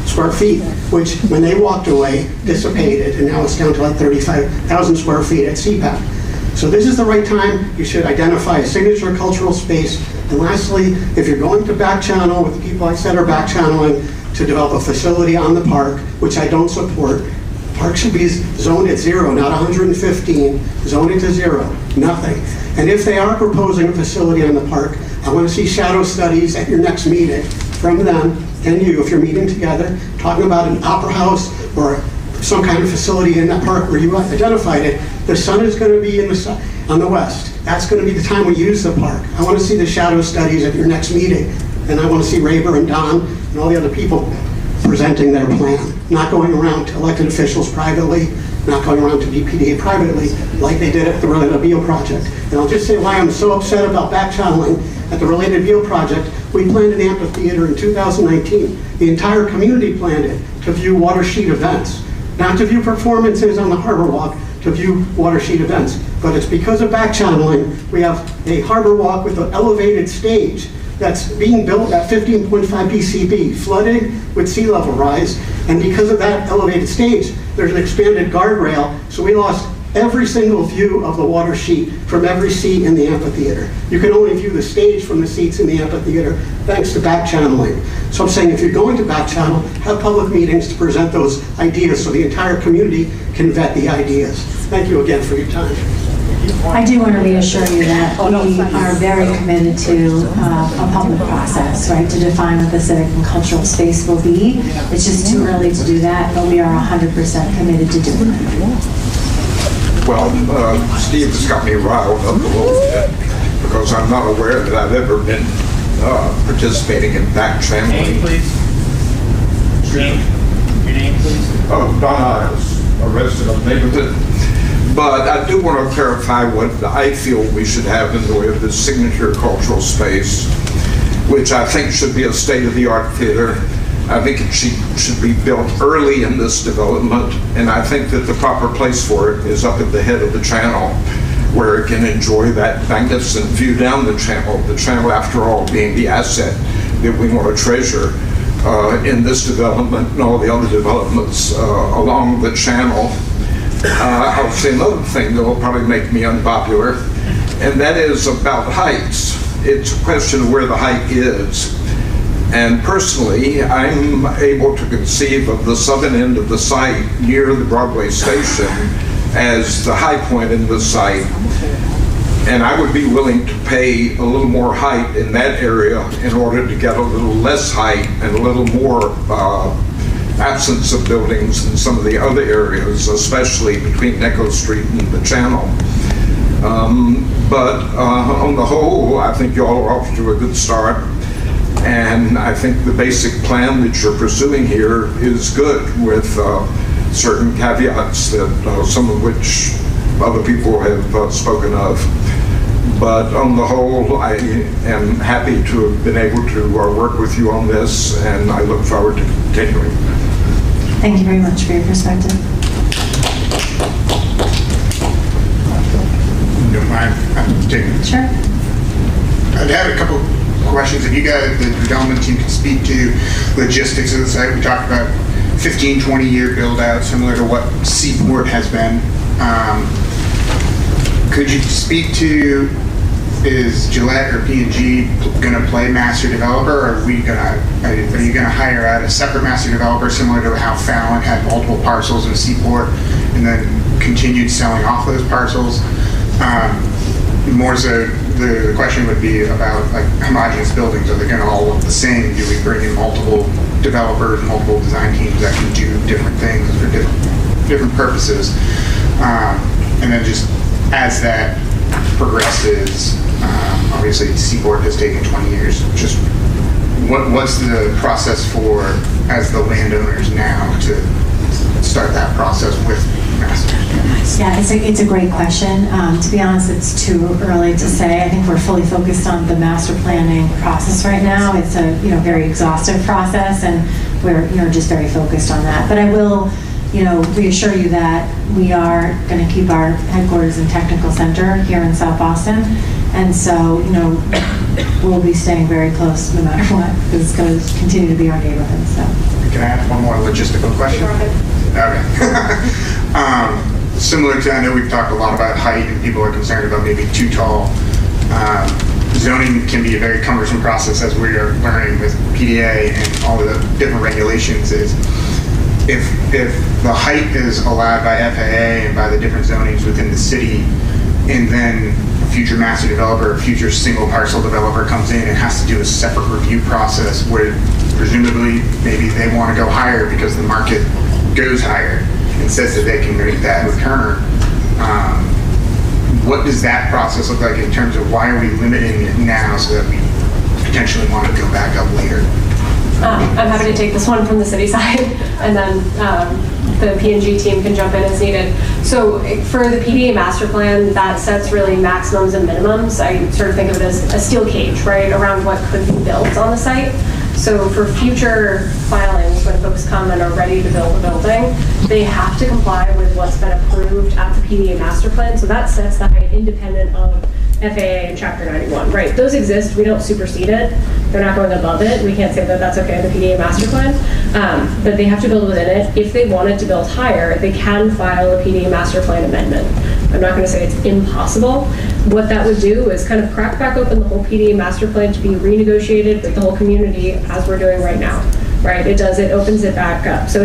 square feet, which when they walked away, dissipated, and now it's down to like 35,000 square feet at CPAC. So this is the right time. You should identify a signature cultural space. And lastly, if you're going to back channel with the people I said are back channeling to develop a facility on the park, which I don't support, park should be zoned at 0, not 115, zone it to 0, nothing. And if they are proposing a facility on the park, I want to see shadow studies at your next meeting from them and you, if you're meeting together, talking about an opera house or some kind of facility in that park where you identified it. The sun is going to be on the west. That's going to be the time we use the park. I want to see the shadow studies at your next meeting. And I want to see Raber and Don and all the other people presenting their plan, not going around to elected officials privately, not going around to DPDA privately, like they did at the Related Beal project. And I'll just say why I'm so upset about back channeling at the Related Beal project. We planned an amphitheater in 2019. The entire community planned it to view water sheet events, not to view performances on the Harbor Walk, to view water sheet events. But it's because of back channeling, we have a Harbor Walk with an elevated stage that's being built at 15.5 PCB, flooded with sea level rise, and because of that elevated stage, there's an expanded guardrail, so we lost every single view of the water sheet from every seat in the amphitheater. You can only view the stage from the seats in the amphitheater thanks to back channeling. So I'm saying if you're going to back channel, have public meetings to present those ideas so the entire community can vet the ideas. Thank you again for your time. I do want to reassure you that we are very committed to a public process, right, to define what the civic and cultural space will be. It's just too early to do that, but we are 100% committed to doing it. Well, Steve has got me riled up a little bit because I'm not aware that I've ever been participating in back channeling. Your name, please. Your name, please. Oh, Don Isles, a resident of the neighborhood. But I do want to clarify what I feel we should have in the way of this signature cultural space, which I think should be a state-of-the-art theater. I think it should be built early in this development, and I think that the proper place for it is up at the head of the channel, where it can enjoy that magnificent view down the channel after all being the asset that we want to treasure in this development and all the other developments along the channel. I'll say another thing that will probably make me unpopular, and that is about heights. It's a question of where the height is. And personally, I'm able to conceive of the southern end of the site near the Broadway station as the high point in the site. And I would be willing to pay a little more height in that area in order to get a little less height and a little more absence of buildings in some of the other areas, especially between Necco Street and the Channel. But on the whole, I think you all are off to a good start. And I think the basic plan that you're pursuing here is good, with certain caveats that some of which other people have spoken of. But on the whole, I am happy to have been able to work with you on this, and I look forward to continuing. Thank you very much for your perspective. Don't mind, I'm taking it. Sure. I'd have a couple questions. If you guys, the development team, can speak to logistics of the site. We talked about 15, 20-year build-out, similar to what Seaport has been. Could you speak to, is Gillette or P&G going to play master developer, or are you going to hire out a separate master developer, similar to how Fallon had multiple parcels in Seaport and then continued selling off those parcels? More so, the question would be about like homogeneous buildings. Are they going to all look the same? Do we bring in multiple developers, multiple design teams that can do different things for different purposes? And then just as that progresses, obviously Seaport has taken 20 years. Just what's the process for, as the landowners now, to start that process with Master? Yeah, it's a great question. To be honest, it's too early to say. I think we're fully focused on the master planning process right now. It's a very exhaustive process, and we're just very focused on that. But I will reassure you that we are going to keep our headquarters and technical center here in South Boston, and so we'll be staying very close no matter what, because it's going to continue to be our neighborhood. So. Can I ask one more logistical question? Okay. Similar to, I know we've talked a lot about height, and people are concerned about maybe too tall. Zoning can be a very cumbersome process, as we are learning with PDA and all of the different regulations. Is if the height is allowed by FAA and by the different zonings within the city, and then a future master developer, a future single parcel developer comes in and has to do a separate review process where presumably maybe they want to go higher because the market goes higher and says that they can make that return. What does that process look like in terms of why are we limiting it now so that we potentially want to go back up later? I'm happy to take this one from the city side, and then the P&G team can jump in as needed. So for the PDA Master Plan, that sets really maximums and minimums. I sort of think of it as a steel cage, right, around what could be built on the site. So for future filings, when folks come and are ready to build a building, they have to comply with what's been approved at the PDA Master Plan. So that sets the height independent of FAA and Chapter 91, right? Those exist, we don't supersede it. They're not going above it. We can't say that that's okay in the PDA Master Plan, but they have to build within it. If they wanted to build higher, they can file a PDA Master Plan amendment. I'm not going to say it's impossible. What that would do is kind of crack back open the whole PDA Master Plan to be renegotiated with the whole community, as we're doing right now, right? It opens it back up. So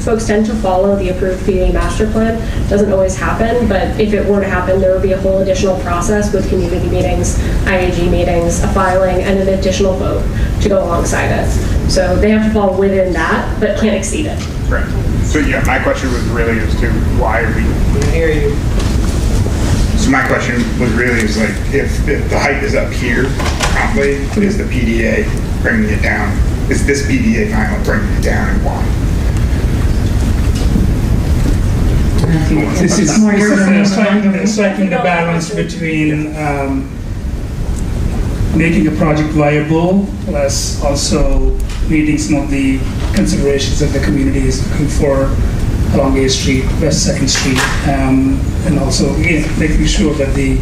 folks tend to follow the approved PDA Master Plan. Doesn't always happen, but if it were to happen, there would be a whole additional process with community meetings, IAG meetings, a filing, and an additional vote to go alongside it. So they have to fall within that, but can't exceed it. Right. So yeah, my question was really as to why are we... I hear you. So my question was really is like, if the height is up here promptly, is the PDA bringing it down? Is this PDA final bringing it down, and why? This is striking the balance between making a project viable, plus also meeting some of the considerations that the community is looking for along A Street, West 2nd Street, and also making sure that the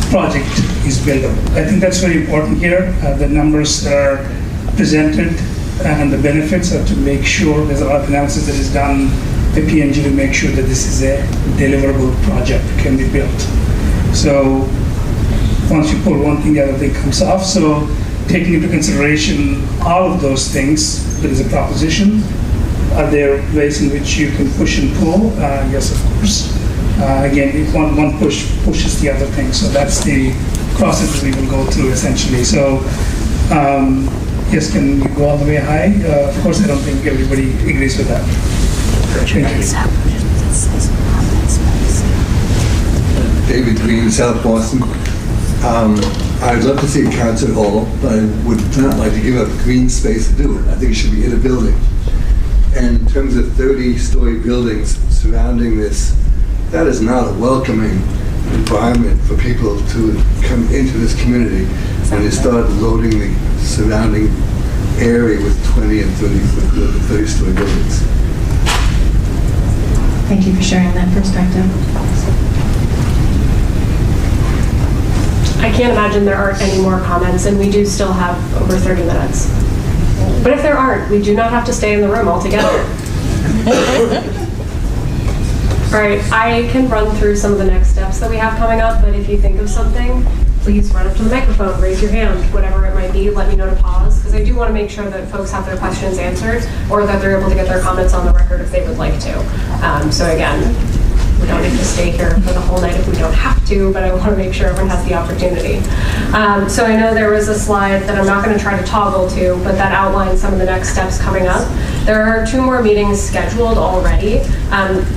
project is buildable. I think that's very important here. The numbers that are presented and the benefits are to make sure there's a lot of analysis that is done by P&G to make sure that this is a deliverable project that can be built. So once you pull one thing, the other thing comes off. So taking into consideration all of those things, there is a proposition. Are there ways in which you can push and pull? Yes, of course. Again, if one pushes the other thing. So that's the process that we will go through essentially. So yes, can you go all the way high? Of course, I don't think everybody agrees with that. Thank you. David Green, South Boston. I'd love to see a concert hall, but I would not like to give up green space to do it. I think it should be in a building. And in terms of 30-story buildings surrounding this, that is not a welcoming environment for people to come into this community when you start loading the surrounding area with 20 and 30-story buildings. Thank you for sharing that perspective. I can't imagine there aren't any more comments, and we do still have over 30 minutes. But if there aren't, we do not have to stay in the room altogether. All right, I can run through some of the next steps that we have coming up, but if you think of something, please run up to the microphone, raise your hand, whatever it might be, let me know to pause, because I do want to make sure that folks have their questions answered, or that they're able to get their comments on the record if they would like to. So again, we don't need to stay here for the whole night if we don't have to, but I want to make sure everyone has the opportunity. So I know there was a slide that I'm not going to try to toggle to, but that outlines some of the next steps coming up. There are 2 more meetings scheduled already.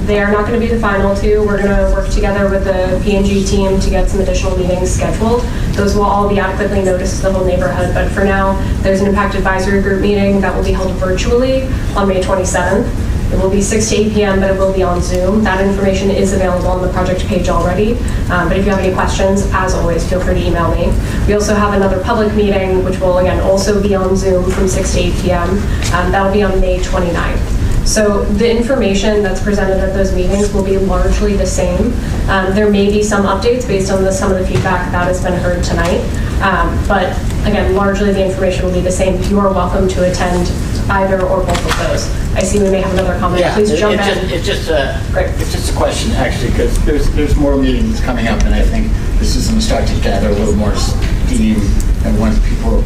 They are not going to be the final 2. We're going to work together with the P&G team to get some additional meetings scheduled. Those will all be adequately noticed to the whole neighborhood, but for now, there's an Impact Advisory Group meeting that will be held virtually on May 27th. It will be 6 to 8 p.m., but it will be on Zoom. That information is available on the project page already. But if you have any questions, as always, feel free to email me. We also have another public meeting, which will, again, also be on Zoom from 6 to 8 p.m. That will be on May 29th. So the information that's presented at those meetings will be largely the same. There may be some updates based on some of the feedback that has been heard tonight. But again, largely the information will be the same. You are welcome to attend either or both of those. I see we may have another comment. Yeah, Please jump in. It's just a question, actually, because there's more meetings coming up, and I think this is going to start to gather a little more steam, and once people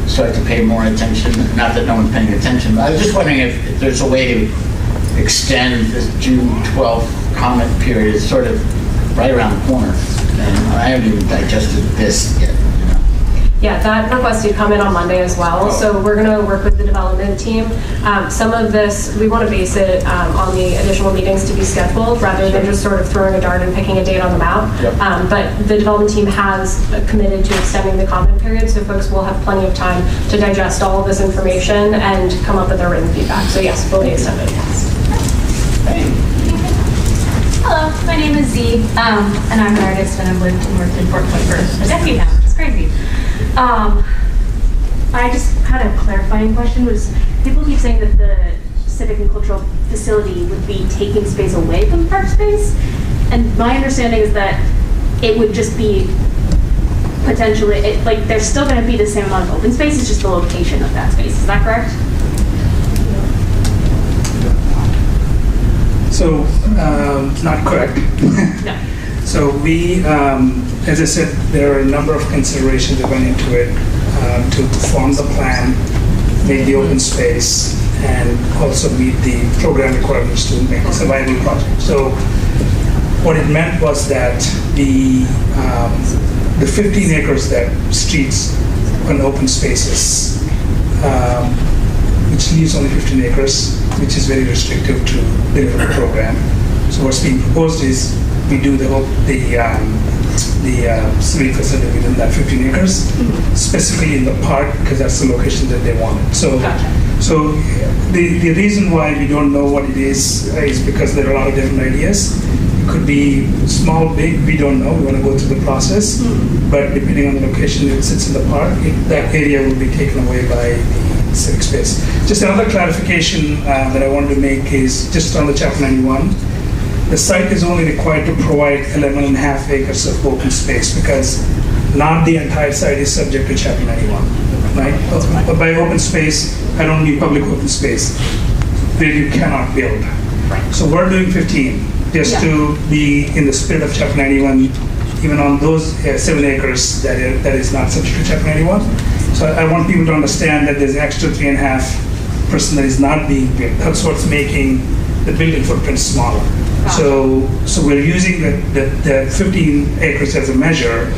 start to pay more attention, not that no one's paying attention, but I was just wondering if there's a way to extend this June 12th comment period. It's sort of right around the corner, and I haven't even digested this yet. Yeah, that request did come in on Monday as well. So we're going to work with the development team. Some of this, we want to base it on the additional meetings to be scheduled rather than just sort of throwing a dart and picking a date on the map. But the development team has committed to extending the comment period, so folks will have plenty of time to digest all of this information and come up with their written feedback. So yes, fully extended. Hello, my name is Z, and I'm an artist, and I've lived and worked in Fort Point for a decade now, which is crazy. I just had a clarifying question. Was people keep saying that the civic and cultural facility would be taking space away from the park space, and my understanding is that it would just be potentially, like there's still going to be the same amount of open space, it's just the location of that space. Is that correct? So, not correct. No. So we, as I said, there are a number of considerations that went into it to form the plan, make the open space, and also meet the program requirements to make this a viable project. So what it meant was that the 15 acres that streets and open spaces, which leaves only 15 acres, which is very restrictive to the development program. So what's being proposed is we do the civic facility within that 15 acres, specifically in the park, because that's the location that they wanted. So, so the reason why we don't know what it is because there are a lot of different ideas. It could be small, big, we don't know. We want to go through the process, but depending on the location it sits in the park, that area will be taken away by the civic space. Just another clarification that I wanted to make is just on the Chapter 91. The site is only required to provide 11.5 acres of open space because not the entire site is subject to Chapter 91, right? But by open space, I don't mean public open space where you cannot build. So we're doing 15 just to be in the spirit of Chapter 91, even on those 7 acres that is not subject to Chapter 91. So I want people to understand that there's an extra 3.5% that is not being built. That's what's making the building footprint smaller. So we're using the 15 acres as a measure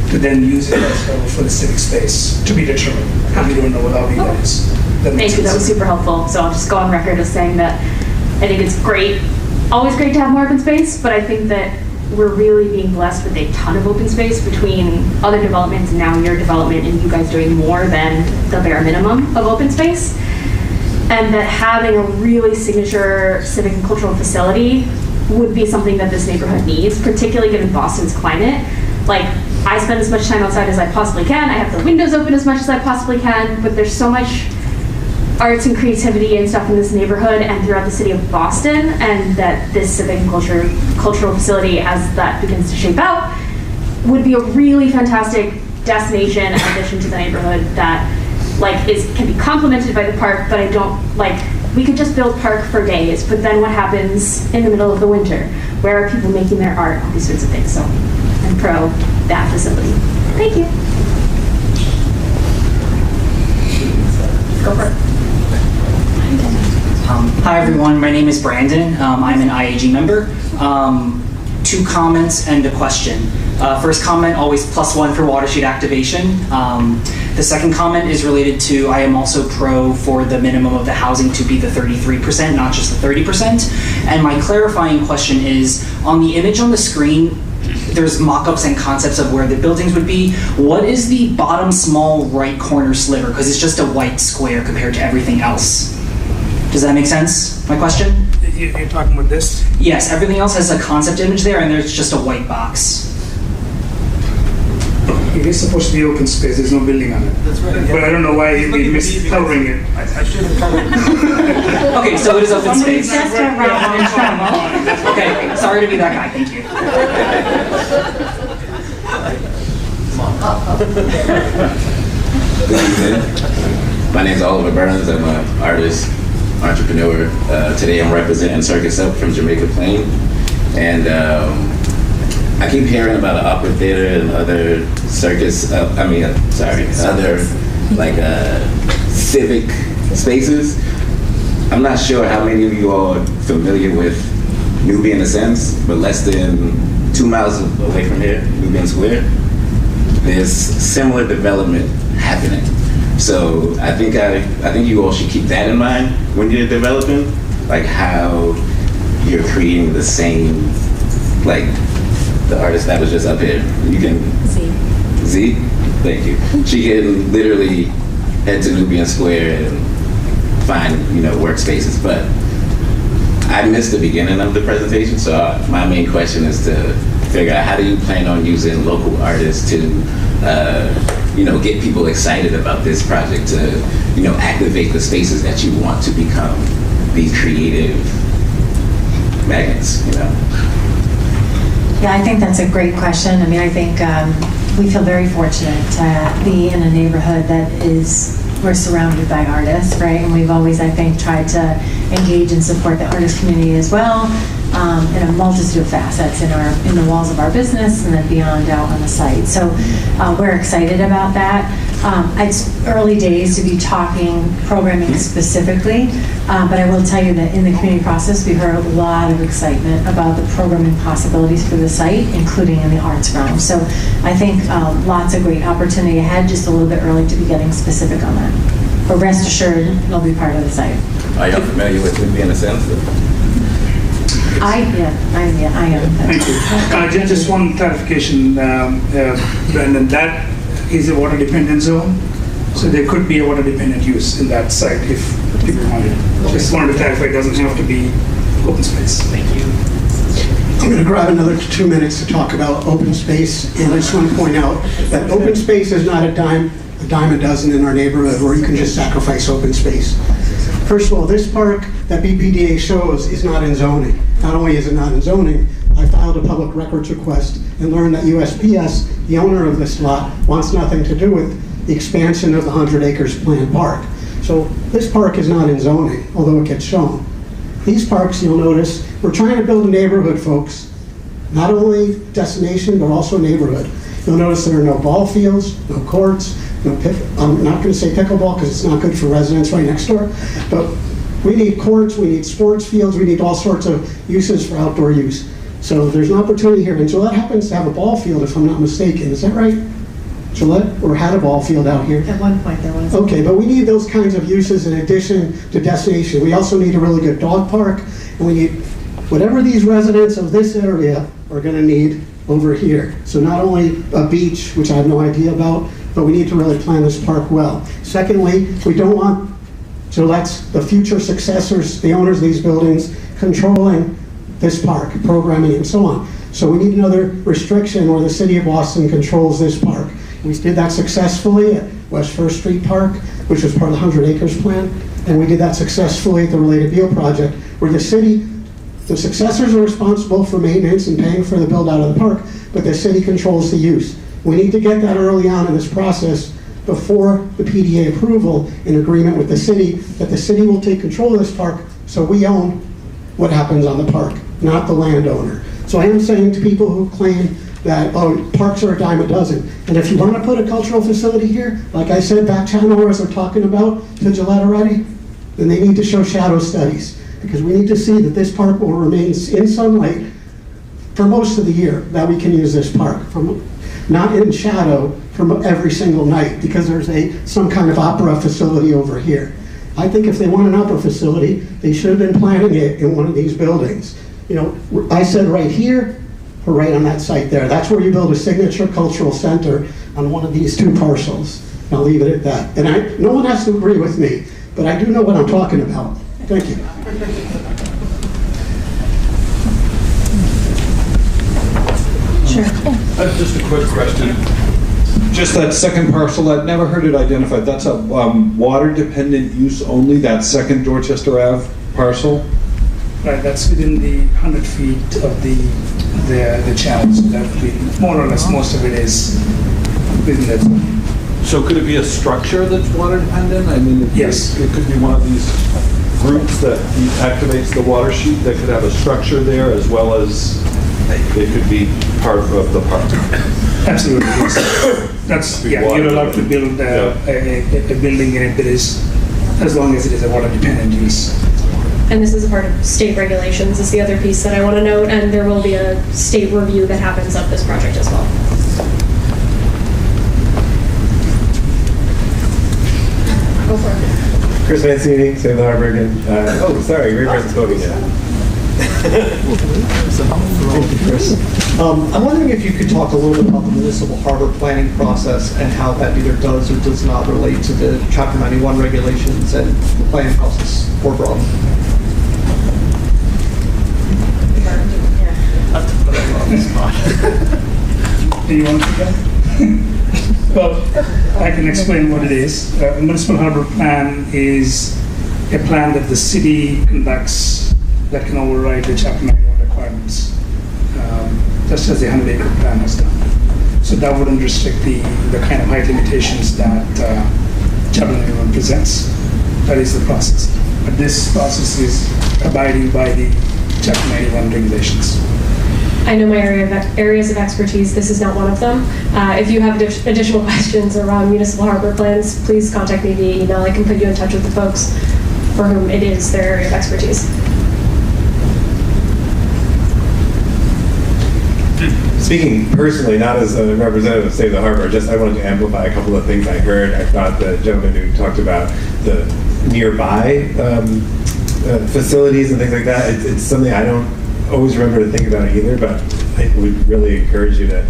to then use it for the civic space to be determined. And we don't know what all that is. Thank you, that was super helpful. So I'll just go on record as saying that I think it's great, always great to have more open space, but I think that we're really being blessed with a ton of open space between other developments and now your development and you guys doing more than the bare minimum of open space. And that having a really signature civic and cultural facility would be something that this neighborhood needs, particularly given Boston's climate. Like, I spend as much time outside as I possibly can. I have the windows open as much as I possibly can, but there's so much arts and creativity and stuff in this neighborhood and throughout the city of Boston, and that this civic and cultural facility, as that begins to shape out, would be a really fantastic destination and addition to the neighborhood that can be complemented by the park, but I don't, we could just build park for days, but then what happens in the middle of the winter? Where are people making their art? All these sorts of things. So I'm pro that facility. Thank you. Go for it. Hi everyone, my name is Brandon. I'm an IAG member. 2 comments and a question. First comment, always +1 for watershed activation. The second comment is related to, I am also pro for the minimum of the housing to be the 33%, not just the 30%. And my clarifying question is, on the image on the screen, there's mock-ups and concepts of where the buildings would be. What is the bottom small right corner sliver? Because it's just a white square compared to everything else. Does that make sense, my question? You're talking about this? Yes, everything else has a concept image there and there's just a white box. It is supposed to be open space, there's no building on it. That's right. Yeah. But I don't know why we missed covering it. I should have covered it. Okay, so it is open space. Okay, sorry to be that guy, thank you. Good evening. My name is Oliver Burns. I'm an artist, entrepreneur. Today I'm representing Circus Up from Jamaica Plain. And I keep hearing about an opera theater and other circus, other civic spaces. I'm not sure how many of you all are familiar with Nubian Ascents, but less than 2 miles away from here, Nubian Square, there's similar development happening. So I think you all should keep that in mind when you're developing, like how you're creating the same, like the artist that was just up here. You can Z. Thank you. She can literally head to Nubian Square and find workspaces. But I missed the beginning of the presentation, so my main question is to figure out how do you plan on using local artists to get people excited about this project, to activate the spaces that you want to become these creative magnets. Yeah, I think that's a great question. I mean, I think we feel very fortunate to be in a neighborhood that we're surrounded by artists, right? And we've always, I think, tried to engage and support the artist community as well, in a multitude of facets in the walls of our business and then beyond out on the site. So we're excited about that. It's early days to be talking programming specifically, but I will tell you that in the community process, we heard a lot of excitement about the programming possibilities for the site, including in the arts realm. So I think lots of great opportunity ahead, just a little bit early to be getting specific on that. But rest assured, it'll be part of the site. Are y'all familiar with Nubian Ascents? I am. Thank you. Just one clarification, Brandon, that is a water dependent zone, so there could be a water dependent use in that site if people wanted. Just wanted to clarify, it doesn't have to be open space. Thank you. I'm going to grab another 2 minutes to talk about open space, and I just want to point out that open space is not a dime a dozen in our neighborhood where you can just sacrifice open space. First of all, this park that BPDA shows is not in zoning. Not only is it not in zoning, I filed a public records request and learned that USPS, the owner of this lot, wants nothing to do with the expansion of the 100 acres planned park. So this park is not in zoning, although it gets shown. These parks, you'll notice, we're trying to build a neighborhood, folks. Not only destination, but also neighborhood. You'll notice there are no ball fields, no courts, I'm not going to say pickleball because it's not good for residents right next door, but we need courts, we need sports fields, we need all sorts of uses for outdoor use. So there's an opportunity here, and Gillette happens to have a ball field, if I'm not mistaken. Is that right? Gillette, or had a ball field out here? At one point there was. Okay, but we need those kinds of uses in addition to destination. We also need a really good dog park, and we need whatever these residents of this area are going to need over here. So not only a beach, which I have no idea about, but we need to really plan this park well. Secondly, we don't want Gillette's, the future successors, the owners of these buildings, controlling this park, programming and so on. So we need another restriction where the city of Boston controls this park. We did that successfully at West First Street Park, which was part of the 100 Acres Plan, and we did that successfully at the Related Beal project, where the city, the successors are responsible for maintenance and paying for the build out of the park, but the city controls the use. We need to get that early on in this process before the PDA approval in agreement with the city, that the city will take control of this park so we own what happens on the park, not the landowner. So I am saying to people who claim that, oh, parks are a dime a dozen. And if you want to put a cultural facility here, like I said, back channel as they're talking about to Gillette already, then they need to show shadow studies, because we need to see that this park will remain in sunlight for most of the year, that we can use this park, from not in shadow from every single night, because there's some kind of opera facility over here. I think if they want an opera facility, they should have been planning it in one of these buildings. You know, I said right here, or right on that site there. That's where you build a signature cultural center on one of these two parcels. I'll leave it at that. And no one has to agree with me, but I do know what I'm talking about. Thank you. Sure. Just a quick question. Just that second parcel, I'd never heard it identified. That's a water-dependent use only, that second Dorchester Ave parcel? Right, that's within the 100 feet of the channel, so that would be more or less most of it is within that zone. So could it be a structure that's water dependent? I mean, yes. It could be one of these groups that activates the water sheet that could have a structure there, as well as it could be part of the park. Absolutely, yes. That's, yeah, you're allowed to build a building in it that is, as long as it is a water dependent use. And this is a part of state regulations, is the other piece that I want to note, and there will be a state review that happens of this project as well. Go for it. Chris Mancini, Save the Harbor again. Oh, sorry, your person's voting yet. Thank you, Chris. I'm wondering if you could talk a little bit about the municipal harbor planning process and how that either does or does not relate to the Chapter 91 regulations and the planning process more broadly. Do you want to go? Well, I can explain what it is. A municipal harbor plan is a plan that the city conducts that can override the Chapter 91 requirements, just as the 100-acre plan has done. So that wouldn't restrict the kind of height limitations that Chapter 91 presents. That is the process. But this process is abiding by the Chapter 91 regulations. I know my areas of expertise. This is not one of them. If you have additional questions around municipal harbor plans, please contact me via email. I can put you in touch with the folks for whom it is their area of expertise. Speaking personally, not as a representative of Save the Harbor, I wanted to amplify a couple of things I heard. I thought the gentleman who talked about the nearby facilities and things like that, it's something I don't always remember to think about it either, but I would really encourage you to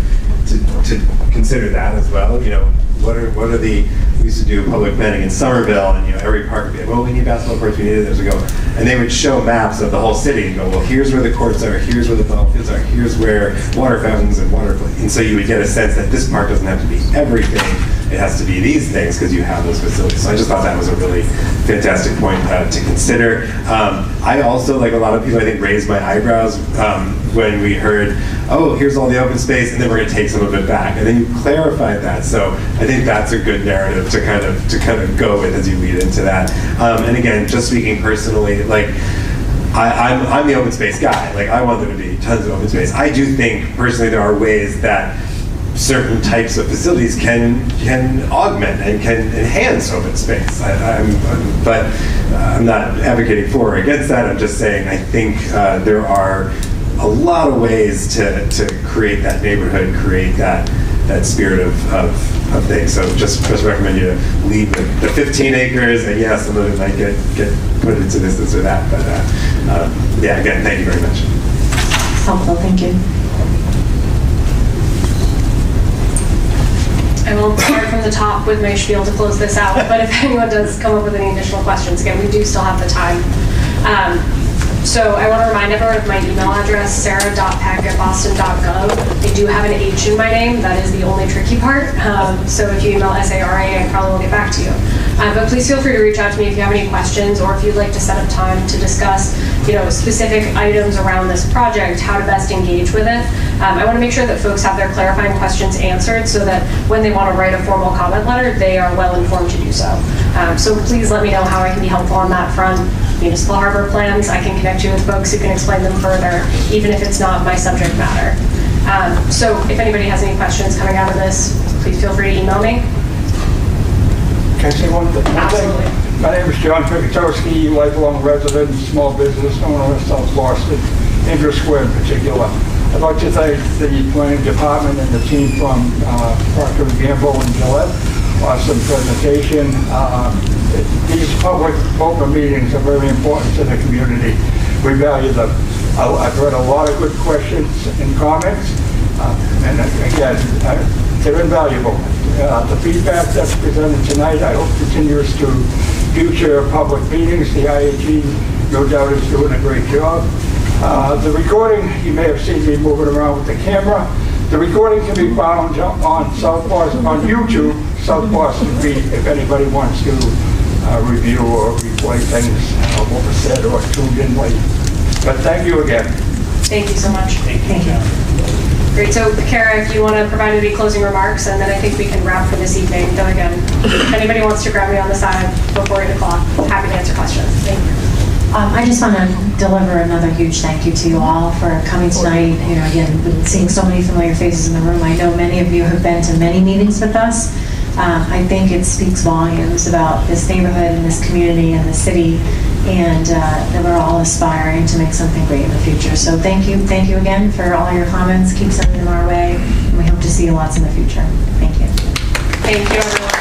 consider that as well. You know, what are the, we used to do public planning in Somerville, and every park would be like, well, we need basketball courts, we need it, there's a go. And they would show maps of the whole city and go, well, here's where the courts are, here's where the ball fields are, here's where water fountains and water, and so you would get a sense that this park doesn't have to be everything, it has to be these things because you have those facilities. So I just thought that was a really fantastic point to consider. I also, like a lot of people, I think, raised my eyebrows when we heard, oh, here's all the open space, and then we're going to take some of it back. And then you clarified that. So I think that's a good narrative to kind of go with as you lead into that. And again, just speaking personally, like I'm the open space guy. Like I want there to be tons of open space. I do think personally there are ways that certain types of facilities can augment and can enhance open space. But I'm not advocating for or against that. I'm just saying I think there are a lot of ways to create that neighborhood, create that spirit of things. So just recommend you leave the 15 acres, and yes, some of it might get put into this or that. But yeah, again, thank you very much. Helpful, thank you. I won't start from the top with my spiel to close this out, but if anyone does come up with any additional questions, again, we do still have the time. So I want to remind everyone of my email address, sarah.peck@boston.gov. I do have an H in my name. That is the only tricky part. So if you email SARA, I probably will get back to you. But please feel free to reach out to me if you have any questions or if you'd like to set up time to discuss, specific items around this project, how to best engage with it. I want to make sure that folks have their clarifying questions answered so that when they want to write a formal comment letter, they are well informed to do so. So please let me know how I can be helpful on that front. Municipal harbor plans, I can connect you with folks who can explain them further, even if it's not my subject matter. So if anybody has any questions coming out of this, please feel free to email me. Can I say one thing? Absolutely. My name is John Pikatowski, lifelong resident, small business owner of South Boston, Indra Square in particular. I'd like to thank the planning department and the team from Procter & Gamble and Gillette. Awesome presentation. These public open meetings are very important to the community. We value them. I've read a lot of good questions and comments, and again, they're invaluable. The feedback that's presented tonight, I hope continues to future public meetings. The IAG, no doubt, is doing a great job. The recording, you may have seen me moving around with the camera. The recording can be found on South Boston, on YouTube, South Boston Beat, if anybody wants to review or replay things, what was said or tuned in late. But thank you again. Thank you so much. Thank you. Great. So, Kara, if you want to provide any closing remarks, and then I think we can wrap for this evening. Though again, if anybody wants to grab me on the side before 8 o'clock, happy to answer questions. Thank you. I just want to deliver another huge thank you to you all for coming tonight. Again, been seeing so many familiar faces in the room. I know many of you have been to many meetings with us. I think it speaks volumes about this neighborhood and this community and the city, and that we're all aspiring to make something great in the future. So thank you again for all your comments. Keep sending them our way, and we hope to see you lots in the future. Thank you. Thank you, everyone.